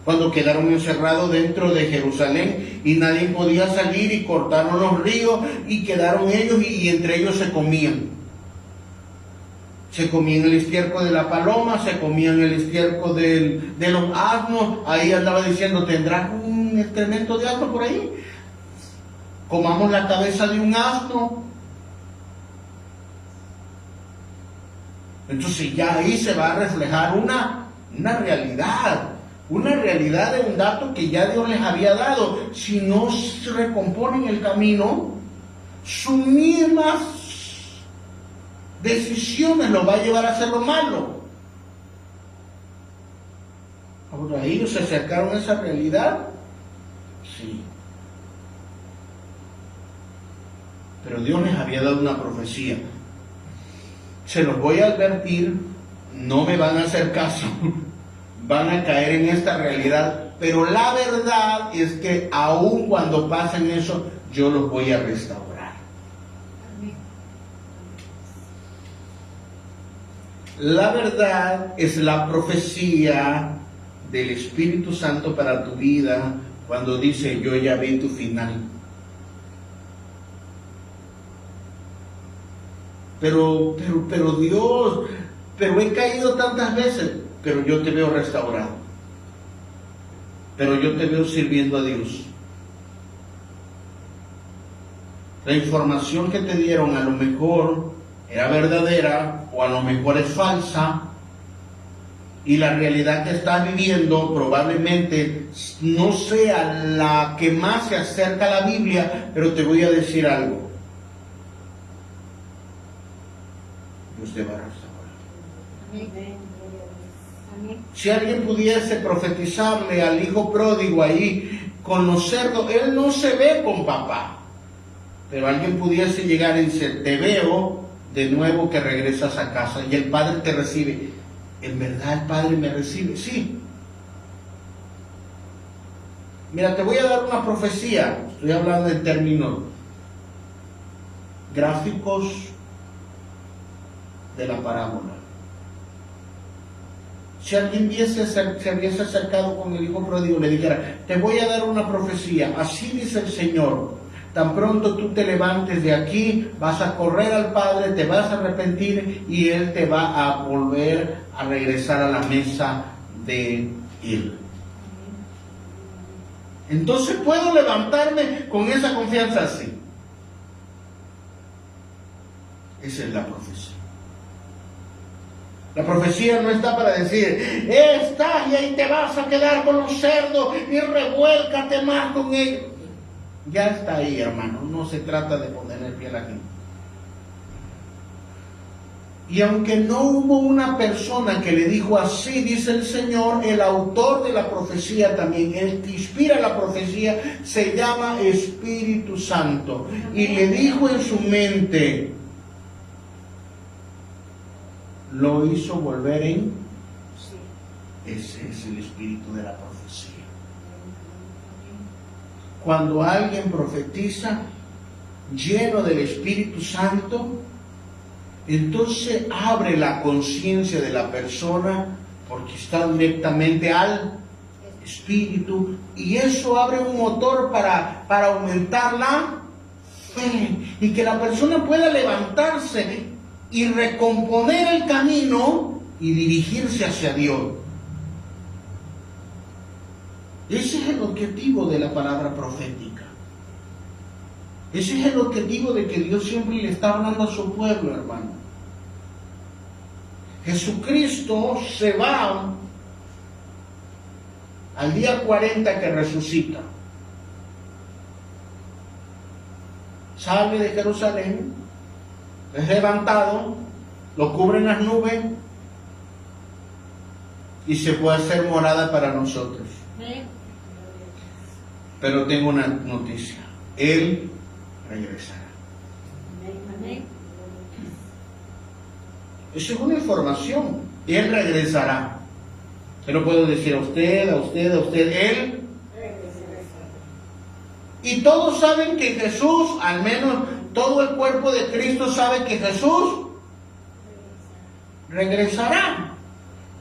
cuando quedaron encerrados dentro de Jerusalén y nadie podía salir, y cortaron los ríos y quedaron ellos, y entre ellos se comían. Se comían el estiércol de la paloma, se comían el estiércol de los asnos. Ahí andaba diciendo, ¿tendrás un excremento de asno por ahí? Comamos la cabeza de un asno. Entonces ya ahí se va a reflejar una realidad de un dato que ya Dios les había dado. Si no se recomponen el camino, sus mismas decisiones los va a llevar a hacer lo malo. Ahora, ¿ellos se acercaron a esa realidad? Sí. Pero Dios les había dado una profecía. Se los voy a advertir, no me van a hacer caso, van a caer en esta realidad, pero la verdad es que aun cuando pasen eso, yo los voy a restaurar. La verdad es la profecía del Espíritu Santo para tu vida cuando dice, yo ya vi tu final. Pero Dios, pero he caído tantas veces, pero yo te veo restaurado. Pero yo te veo sirviendo a Dios. La información que te dieron a lo mejor era verdadera o a lo mejor es falsa, y la realidad que estás viviendo probablemente no sea la que más se acerca a la Biblia, pero te voy a decir algo. Dios te va a restaurar. Si alguien pudiese profetizarle al hijo pródigo ahí con los cerdos, él no se ve con papá, pero alguien pudiese llegar y decir, te veo de nuevo que regresas a casa y el padre te recibe. ¿En verdad el padre me recibe? Sí. Mira, te voy a dar una profecía. Estoy hablando en términos gráficos de la parábola. Si alguien se hubiese acercado con el hijo pródigo, le dijera, te voy a dar una profecía, así dice el Señor, tan pronto tú te levantes de aquí, vas a correr al Padre, te vas a arrepentir y Él te va a volver a regresar a la mesa de Él. Entonces puedo levantarme con esa confianza así. Esa es la profecía. La profecía no está para decir, está y ahí te vas a quedar con los cerdos y revuélcate más con ellos. Ya está ahí, hermano, no se trata de poner el pie a la gente. Y aunque no hubo una persona que le dijo así, dice el Señor, el autor de la profecía también, el que inspira la profecía, se llama Espíritu Santo. Y le dijo en su mente, lo hizo volver en... Ese es el espíritu de la profecía. Cuando alguien profetiza lleno del Espíritu Santo, entonces abre la conciencia de la persona porque está directamente al Espíritu, y eso abre un motor para aumentar la fe y que la persona pueda levantarse y recomponer el camino y dirigirse hacia Dios. Ese es el objetivo de la palabra profética. Ese es el objetivo de que Dios siempre le está hablando a su pueblo, hermano. Jesucristo se va al día 40 que resucita. Sale de Jerusalén, es levantado, lo cubren las nubes y se puede hacer morada para nosotros. Pero tengo una noticia. Él regresará. Eso es una información. Él regresará. Yo no puedo decir a usted, Él. Y todos saben que Jesús, al menos todo el cuerpo de Cristo sabe que Jesús regresará.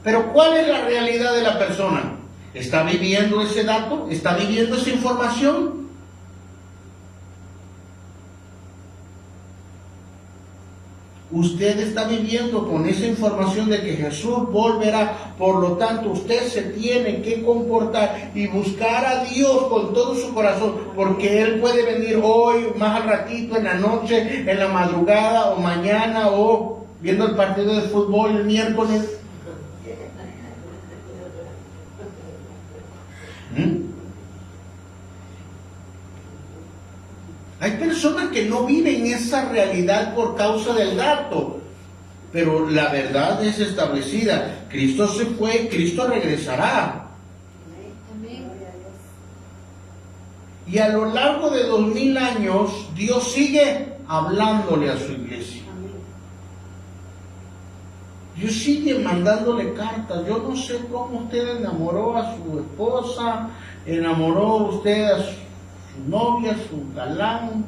Pero ¿cuál es la realidad de la persona? ¿Está viviendo ese dato? ¿Está viviendo esa información? Usted está viviendo con esa información de que Jesús volverá. Por lo tanto, usted se tiene que comportar y buscar a Dios con todo su corazón, porque Él puede venir hoy, más al ratito, en la noche, en la madrugada o mañana, o viendo el partido de fútbol el miércoles. Hay personas que no viven esa realidad por causa del dato, pero la verdad es establecida. Cristo se fue, Cristo regresará. Y a lo largo de 2000 años, Dios sigue hablándole a su iglesia. Dios sigue mandándole cartas. Yo no sé cómo usted enamoró a su esposa, enamoró usted a su novia, su galán,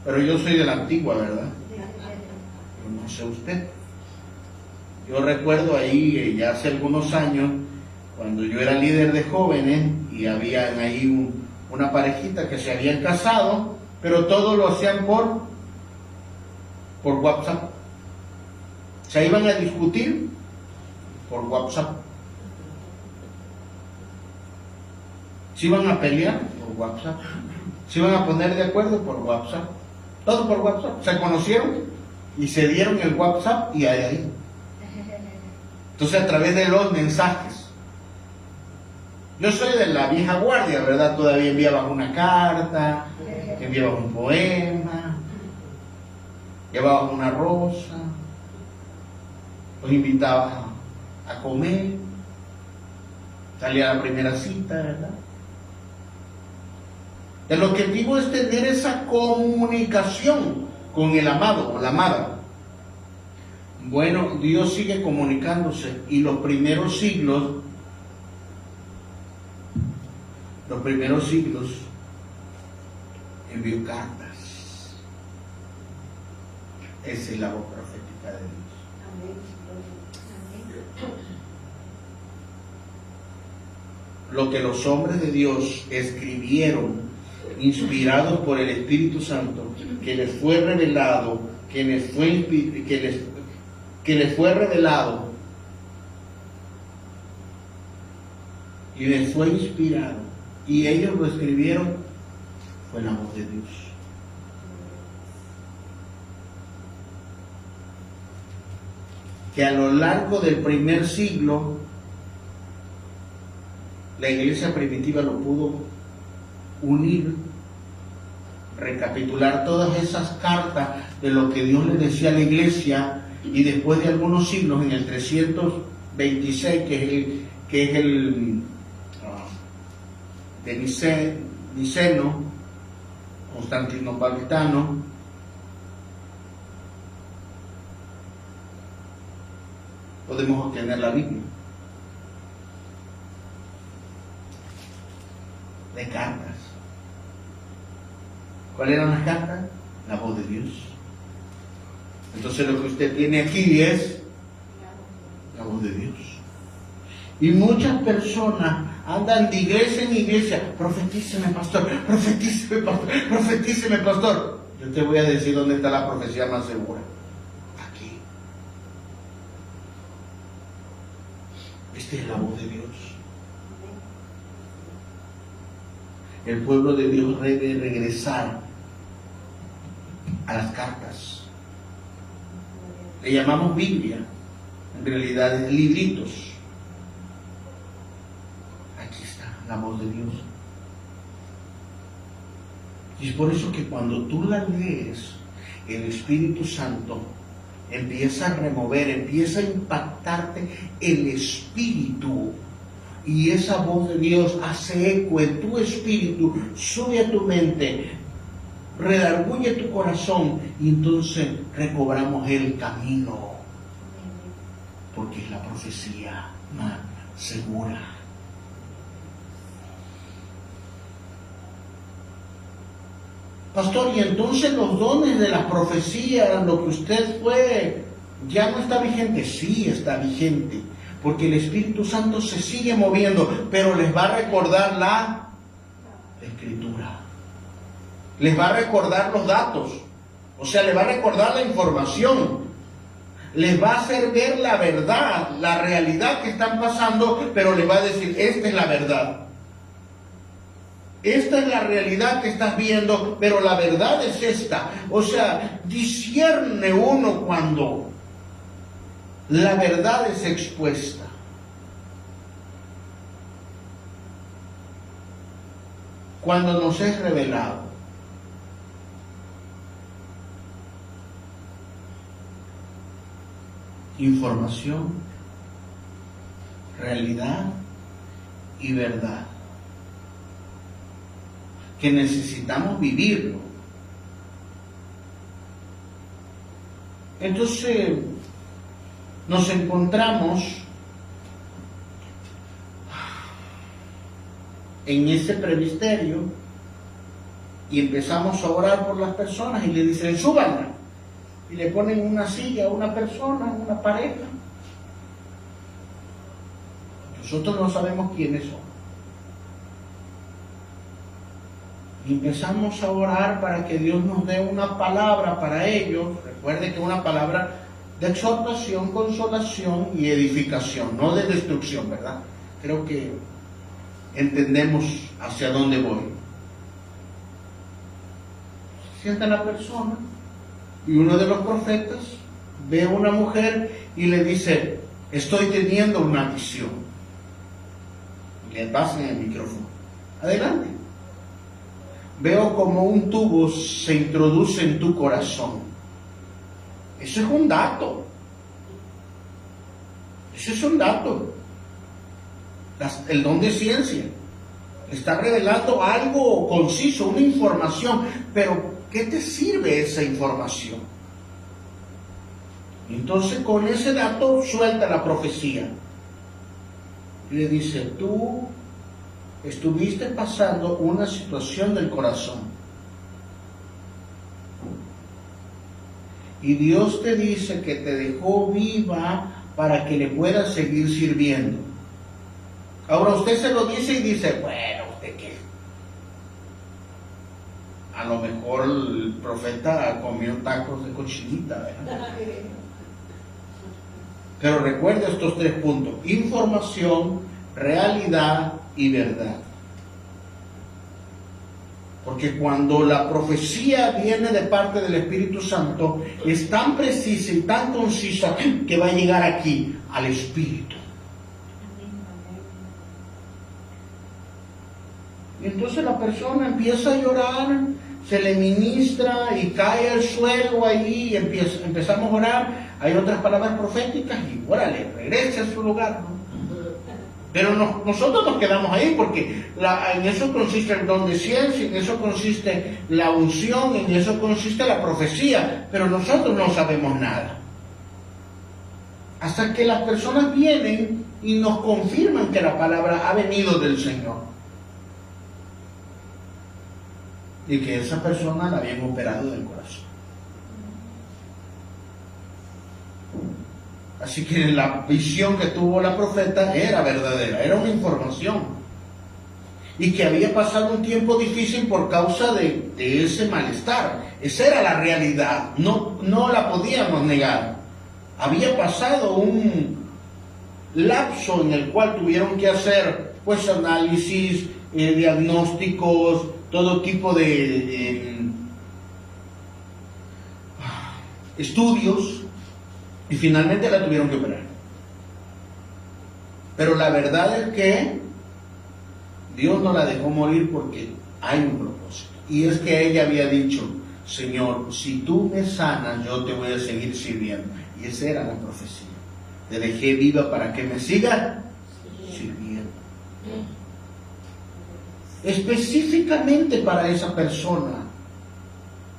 pero yo soy de la antigua, ¿verdad? Yo no sé usted. Yo recuerdo ahí, ya hace algunos años, cuando yo era líder de jóvenes y había ahí una parejita que se habían casado, pero todo lo hacían por WhatsApp. Se iban a discutir por WhatsApp. Se iban a pelear por WhatsApp. Se iban a poner de acuerdo por WhatsApp. Todo por WhatsApp. Se conocieron y se dieron el WhatsApp y ahí. Entonces, a través de los mensajes. Yo soy de la vieja guardia, ¿verdad? Todavía enviabas una carta, enviabas un poema, llevabas una rosa, los invitabas a comer, salía a la primera cita, ¿verdad? El objetivo es tener esa comunicación con el amado o la amada. Bueno, Dios sigue comunicándose y los primeros siglos envió cartas. Esa es la voz profética de Dios. Lo que los hombres de Dios escribieron, inspirados por el Espíritu Santo, que les fue revelado, que les fue revelado y les fue inspirado, y ellos lo escribieron, fue la voz de Dios. Que a lo largo del primer siglo la iglesia primitiva lo pudo unir, recapitular todas esas cartas de lo que Dios le decía a la iglesia, y después de algunos siglos, en el 326, que es el de Niceno, Constantinopolitano, podemos obtener la Biblia de cartas. ¿Cuáles eran las cartas? La voz de Dios. Entonces lo que usted tiene aquí es la voz de Dios. Y muchas personas andan de iglesia en iglesia: profetíceme, pastor, profetíceme, pastor, profetíceme, pastor. Yo te voy a decir dónde está la profecía más segura. Aquí. Esta es la voz de Dios. El pueblo de Dios debe regresar a las cartas. Le llamamos Biblia, en realidad es libritos. Aquí está la voz de Dios. Y es por eso que cuando tú la lees, el Espíritu Santo empieza a remover, empieza a impactarte el espíritu, y esa voz de Dios hace eco en tu espíritu, sube a tu mente, redarguye tu corazón, y entonces recobramos el camino, porque es la profecía más segura. Pastor, y entonces los dones de la profecía, lo que usted fue, ya no está vigente. Sí está vigente, porque el Espíritu Santo se sigue moviendo, pero les va a recordar la Escritura. Les va a recordar los datos, o sea, les va a recordar la información. Les va a hacer ver la verdad, la realidad que están pasando, pero les va a decir, esta es la verdad. Esta es la realidad que estás viendo, pero la verdad es esta. O sea, discierne uno cuando la verdad es expuesta. Cuando nos es revelado. Información, realidad y verdad, que necesitamos vivirlo. Entonces nos encontramos en ese presbiterio y empezamos a orar por las personas y le dicen, súbanla. Y le ponen una silla a una persona, una pareja. Nosotros no sabemos quiénes son. Y empezamos a orar para que Dios nos dé una palabra para ellos. Recuerde que una palabra de exhortación, consolación y edificación, no de destrucción, ¿verdad? Creo que entendemos hacia dónde voy. Sienta la persona. Y uno de los profetas ve a una mujer y le dice, estoy teniendo una visión. Y le pasan el micrófono. Adelante. Veo como un tubo se introduce en tu corazón. Eso es un dato. Eso es un dato. El don de ciencia. Está revelando algo conciso, una información, pero ¿qué te sirve esa información? Entonces con ese dato suelta la profecía. Y le dice, tú estuviste pasando una situación del corazón. Y Dios te dice que te dejó viva para que le puedas seguir sirviendo. Ahora usted se lo dice y dice, bueno, ¿usted qué? A lo mejor el profeta comió tacos de cochinita, ¿verdad? Pero recuerda estos 3 puntos: información, realidad y verdad. Porque cuando la profecía viene de parte del Espíritu Santo, es tan precisa y tan concisa que va a llegar aquí, al Espíritu. Y entonces la persona empieza a llorar, se le ministra y cae al suelo ahí y empezamos a orar. Hay otras palabras proféticas y órale, regrese a su lugar, ¿no? Pero nosotros nos quedamos ahí porque en eso consiste el don de ciencia, en eso consiste la unción, en eso consiste la profecía, pero nosotros no sabemos nada. Hasta que las personas vienen y nos confirman que la palabra ha venido del Señor. Y que esa persona la habían operado del corazón. Así que la visión que tuvo la profeta era verdadera, era una información. Y que había pasado un tiempo difícil por causa de ese malestar. Esa era la realidad, no la podíamos negar. Había pasado un lapso en el cual tuvieron que hacer pues análisis, diagnósticos, todo tipo de estudios, y finalmente la tuvieron que operar. Pero la verdad es que Dios no la dejó morir porque hay un propósito. Y es que ella había dicho, Señor, si tú me sanas, yo te voy a seguir sirviendo. Y esa era la profecía. Te dejé viva para que me sigas sirviendo. específicamente para esa persona.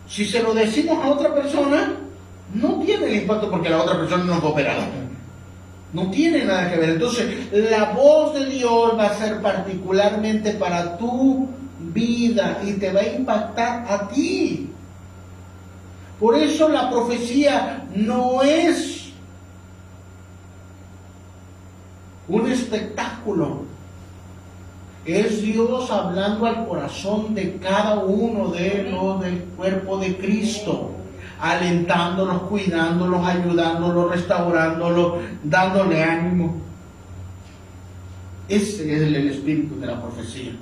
Si se lo decimos a otra persona, no tiene el impacto porque la otra persona no cooperará. No tiene nada que ver. Entonces, la voz de Dios va a ser particularmente para tu vida y te va a impactar a ti. Por eso la profecía no es un espectáculo. Es Dios hablando al corazón de cada uno de los del cuerpo de Cristo, alentándolos, cuidándolos, ayudándolos, restaurándolos, dándole ánimo. Ese es el espíritu de la profecía.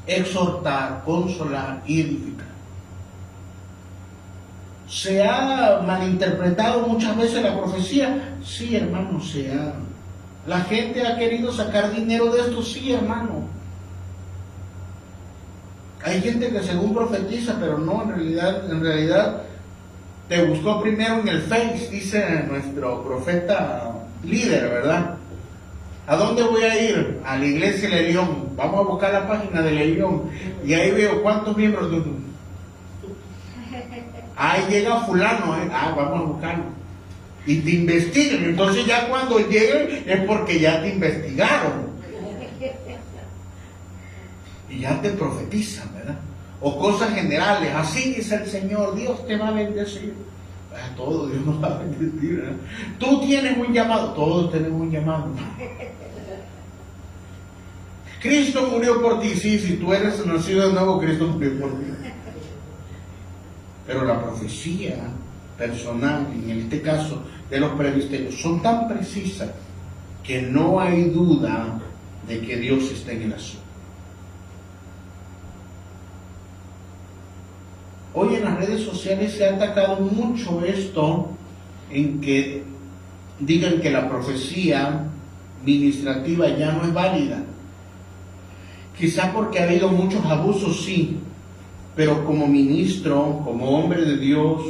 Exhortar, consolar y edificar. ¿Se ha malinterpretado muchas veces la profecía? Sí, hermano, se ha. La gente ha querido sacar dinero de esto, sí, hermano. Hay gente que según profetiza, pero no, en realidad te buscó primero en el Face, dice nuestro profeta líder, ¿verdad? ¿A dónde voy a ir? A la iglesia de León. Vamos a buscar la página de León. Y ahí veo cuántos miembros. Ahí llega fulano, vamos a buscarlo. Y te investigan. Entonces ya cuando lleguen es porque ya te investigaron. Y ya te profetizan, ¿verdad? O cosas generales. Así dice el Señor, Dios te va a bendecir. Todo Dios nos va a bendecir, ¿verdad? Tú tienes un llamado. Todos tenemos un llamado. Cristo murió por ti. Sí, si tú eres nacido de nuevo, Cristo murió por ti. Pero la profecía personal, en este caso de los presbiterios, son tan precisas que no hay duda de que Dios está en el asunto. Hoy en las redes sociales se ha atacado mucho esto, en que digan que la profecía ministrativa ya no es válida. Quizá porque ha habido muchos abusos, sí, pero como ministro, como hombre de Dios,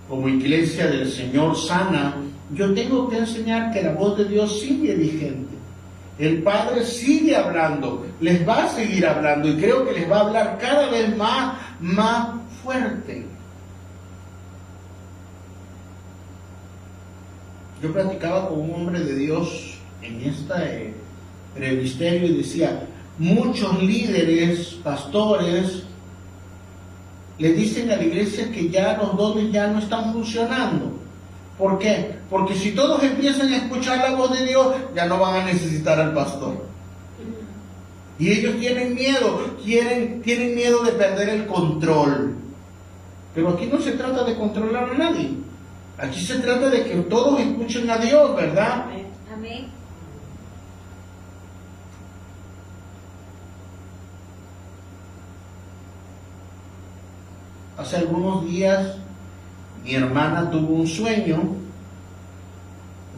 como iglesia del Señor sana, yo tengo que enseñar que la voz de Dios sigue vigente. El Padre sigue hablando, les va a seguir hablando y creo que les va a hablar cada vez más fuerte. Yo platicaba con un hombre de Dios en este presbiterio y decía, muchos líderes, pastores, le dicen a la iglesia que ya los dones ya no están funcionando. ¿Por qué? Porque si todos empiezan a escuchar la voz de Dios, ya no van a necesitar al pastor. Y ellos tienen miedo, tienen miedo de perder el control. Pero aquí no se trata de controlar a nadie. Aquí se trata de que todos escuchen a Dios, ¿verdad? Amén. Hace algunos días mi hermana tuvo un sueño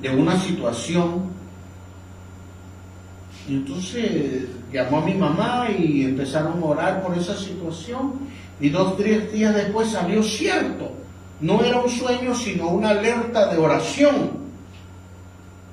de una situación y entonces llamó a mi mamá y empezaron a orar por esa situación y 2 o 3 días después salió cierto. No era un sueño sino una alerta de oración.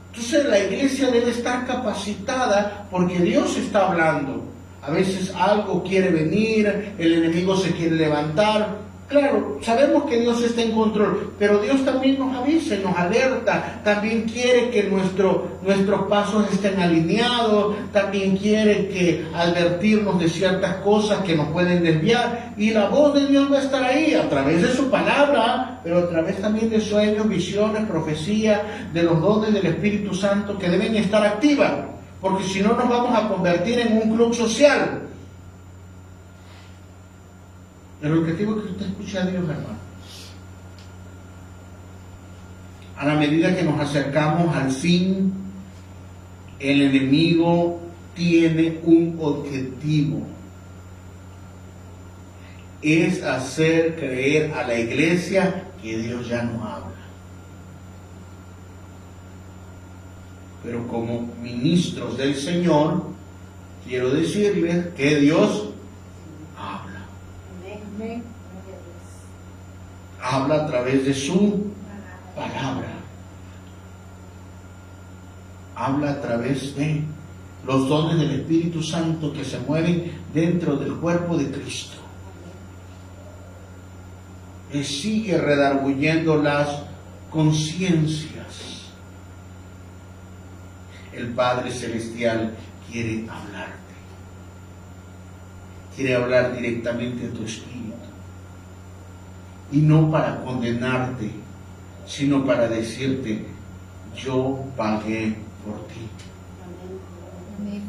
Entonces la iglesia debe estar capacitada porque Dios está hablando. A veces algo quiere venir, el enemigo se quiere levantar. Claro, sabemos que Dios está en control, pero Dios también nos avisa, nos alerta, también quiere que nuestros pasos estén alineados, también quiere que advertirnos de ciertas cosas que nos pueden desviar, y la voz de Dios va a estar ahí, a través de su palabra, pero a través también de sueños, visiones, profecía, de los dones del Espíritu Santo que deben estar activas, porque si no nos vamos a convertir en un club social. El objetivo es que usted escuche a Dios, hermano. A la medida que nos acercamos al fin, el enemigo tiene un objetivo. Es hacer creer a la iglesia que Dios ya no habla. Pero como ministros del Señor, quiero decirles que Dios habla a través de su palabra. Habla a través de los dones del Espíritu Santo que se mueven dentro del cuerpo de Cristo. Y sigue redarguyendo las conciencias. El Padre Celestial quiere hablarte. Quiere hablar directamente a tu espíritu. Y no para condenarte, sino para decirte, yo pagué por ti.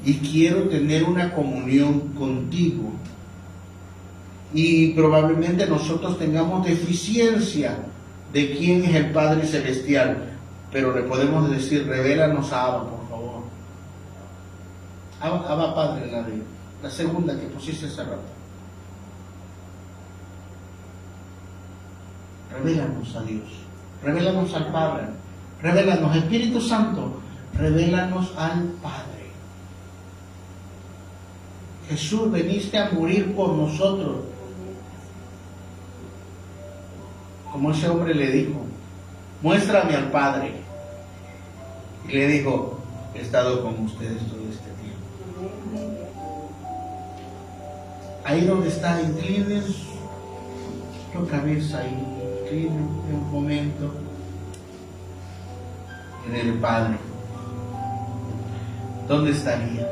Y quiero tener una comunión contigo. Y probablemente nosotros tengamos deficiencia de quién es el Padre Celestial, pero le podemos decir, revélanos a Abba, por favor. Abba Padre, la segunda que pusiste hace rato. Revélanos a Dios, revélanos al Padre, revélanos, Espíritu Santo, revélanos al Padre. Jesús, veniste a morir por nosotros. Como ese hombre le dijo, muéstrame al Padre. Y le dijo, he estado con ustedes todo este tiempo. Ahí donde está, inclinen tu cabeza ahí, inclinen un momento en el Padre. ¿Dónde estaría?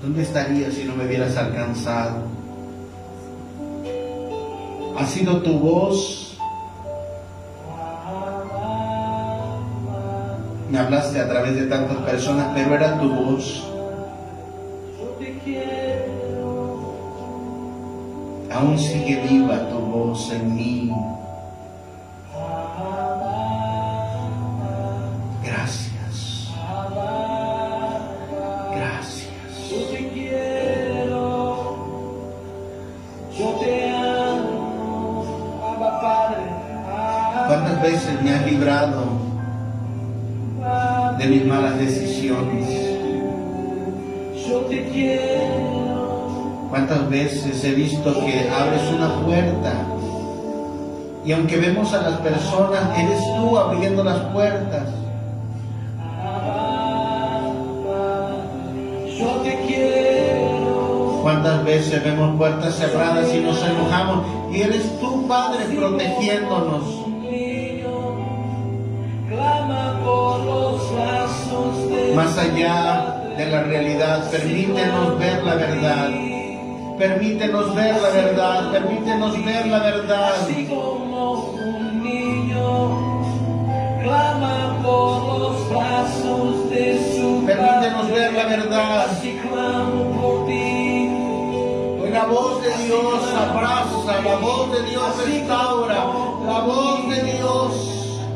¿Dónde estaría si no me hubieras alcanzado? Ha sido tu voz. Me hablaste a través de tantas personas, pero era tu voz. Aún sigue viva tu voz en mí. Gracias. Gracias. Yo te quiero. Yo te amo, Abba Padre. ¿Cuántas veces me has librado de mis malas decisiones? Yo te quiero. ¿Cuántas veces he visto que abres una puerta y aunque vemos a las personas, eres tú abriendo las puertas? Yo te quiero. ¿Cuántas veces vemos puertas cerradas y nos enojamos y eres tú, Padre, protegiéndonos? Más allá de la realidad, permítenos ver la verdad. Permítenos ver la verdad, permítenos ver la verdad. Así como un niño clama por los brazos de su padre. Permítenos ver la verdad. Así clamo por ti. La voz de Dios abraza, la voz de Dios restaura, la voz de Dios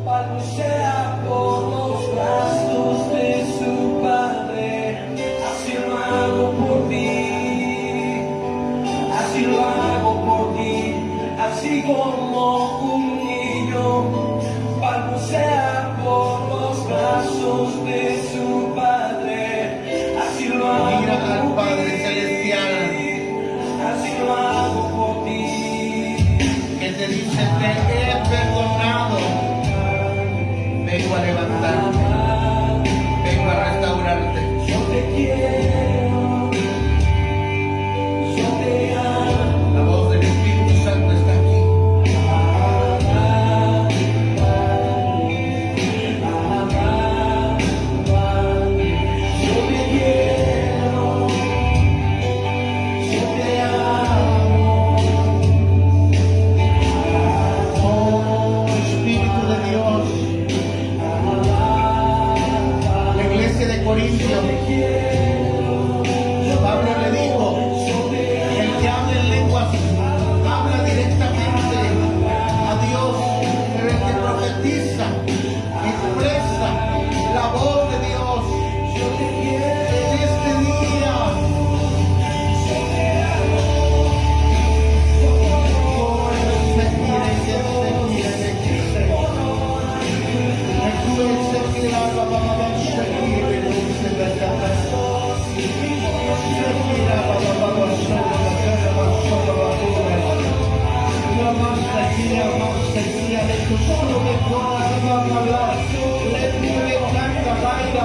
balbucea por los brazos de su padre. Así lo hago por ti. Así lo hago por ti, así como un niño balbucea por los brazos de su padre. Así lo hago. Mira al Padre Celestial. Así lo hago por ti. Que te dice, te he perdonado. Vengo a levantarte. Vengo a restaurarte. Yo te quiero. Pablo le dijo, el que habla en lenguas habla directamente a Dios, pero el que profetiza expresa la voz de Dios. En este día, solo me puedas hablar, le pide tanta vaina,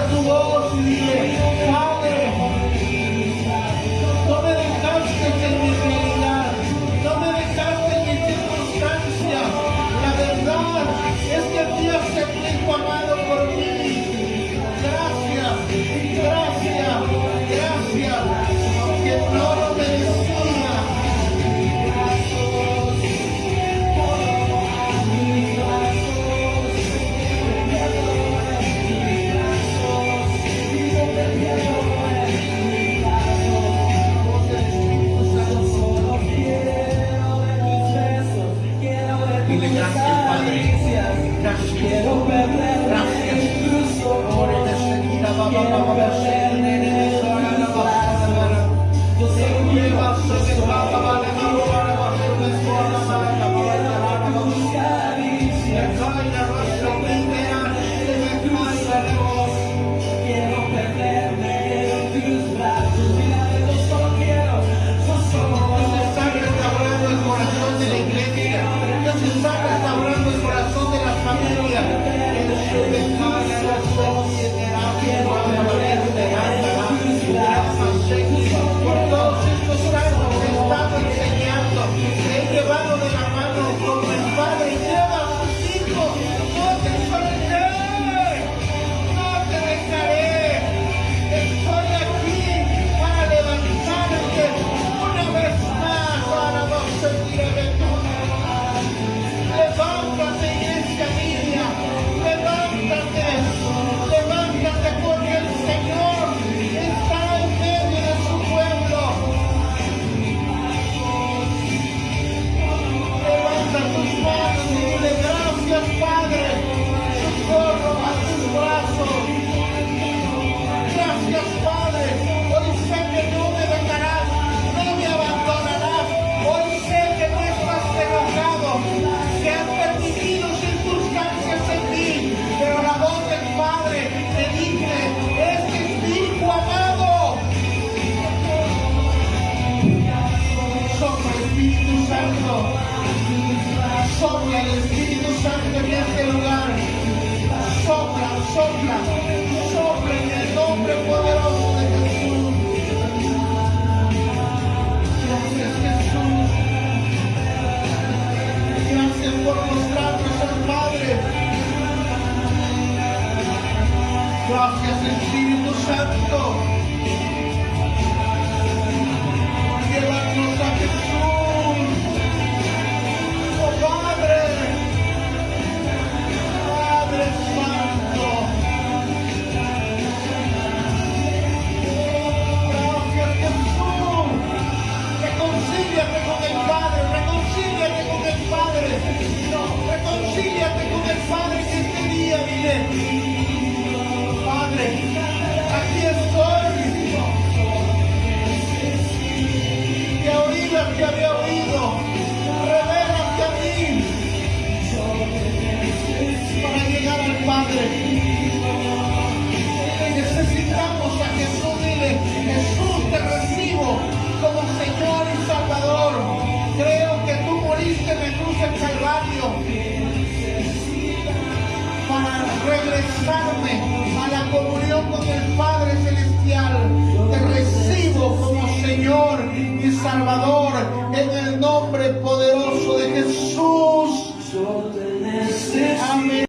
tu voz y dile, Padre, no me dejaste en mi realidad, no me dejaste en mi circunstancia. La verdad es que tú has sido tu amado por mí. Gracias, gracias, gracias, que no lo merecía. Dile gracias, Padre. Gracias. Gracias. Por el seguir a sopla el Espíritu Santo en este lugar. Sopla, sopla, sopla en el nombre poderoso de Jesús. Gracias, Jesús. Gracias por mostrarnos al Padre. Gracias, Espíritu Santo. Llévanos a Jesús. Oh Padre, Padre Santo. Gracias, Jesús. Reconcíliate con el Padre, reconcíliate con el Padre. Reconcíliate con el Padre que este día vive. Padre, aquí estoy. Te oí lo que había oído. Revélate a mí para llegar al Padre. Necesitamos a Jesús. Dile, Jesús, te recibo como Señor y Salvador. Creo que tú moriste en la cruz del Calvario para regresarme a la comunión con el Padre Celestial. Te recibo como Señor y Salvador en el nombre poderoso de Jesús. Amén.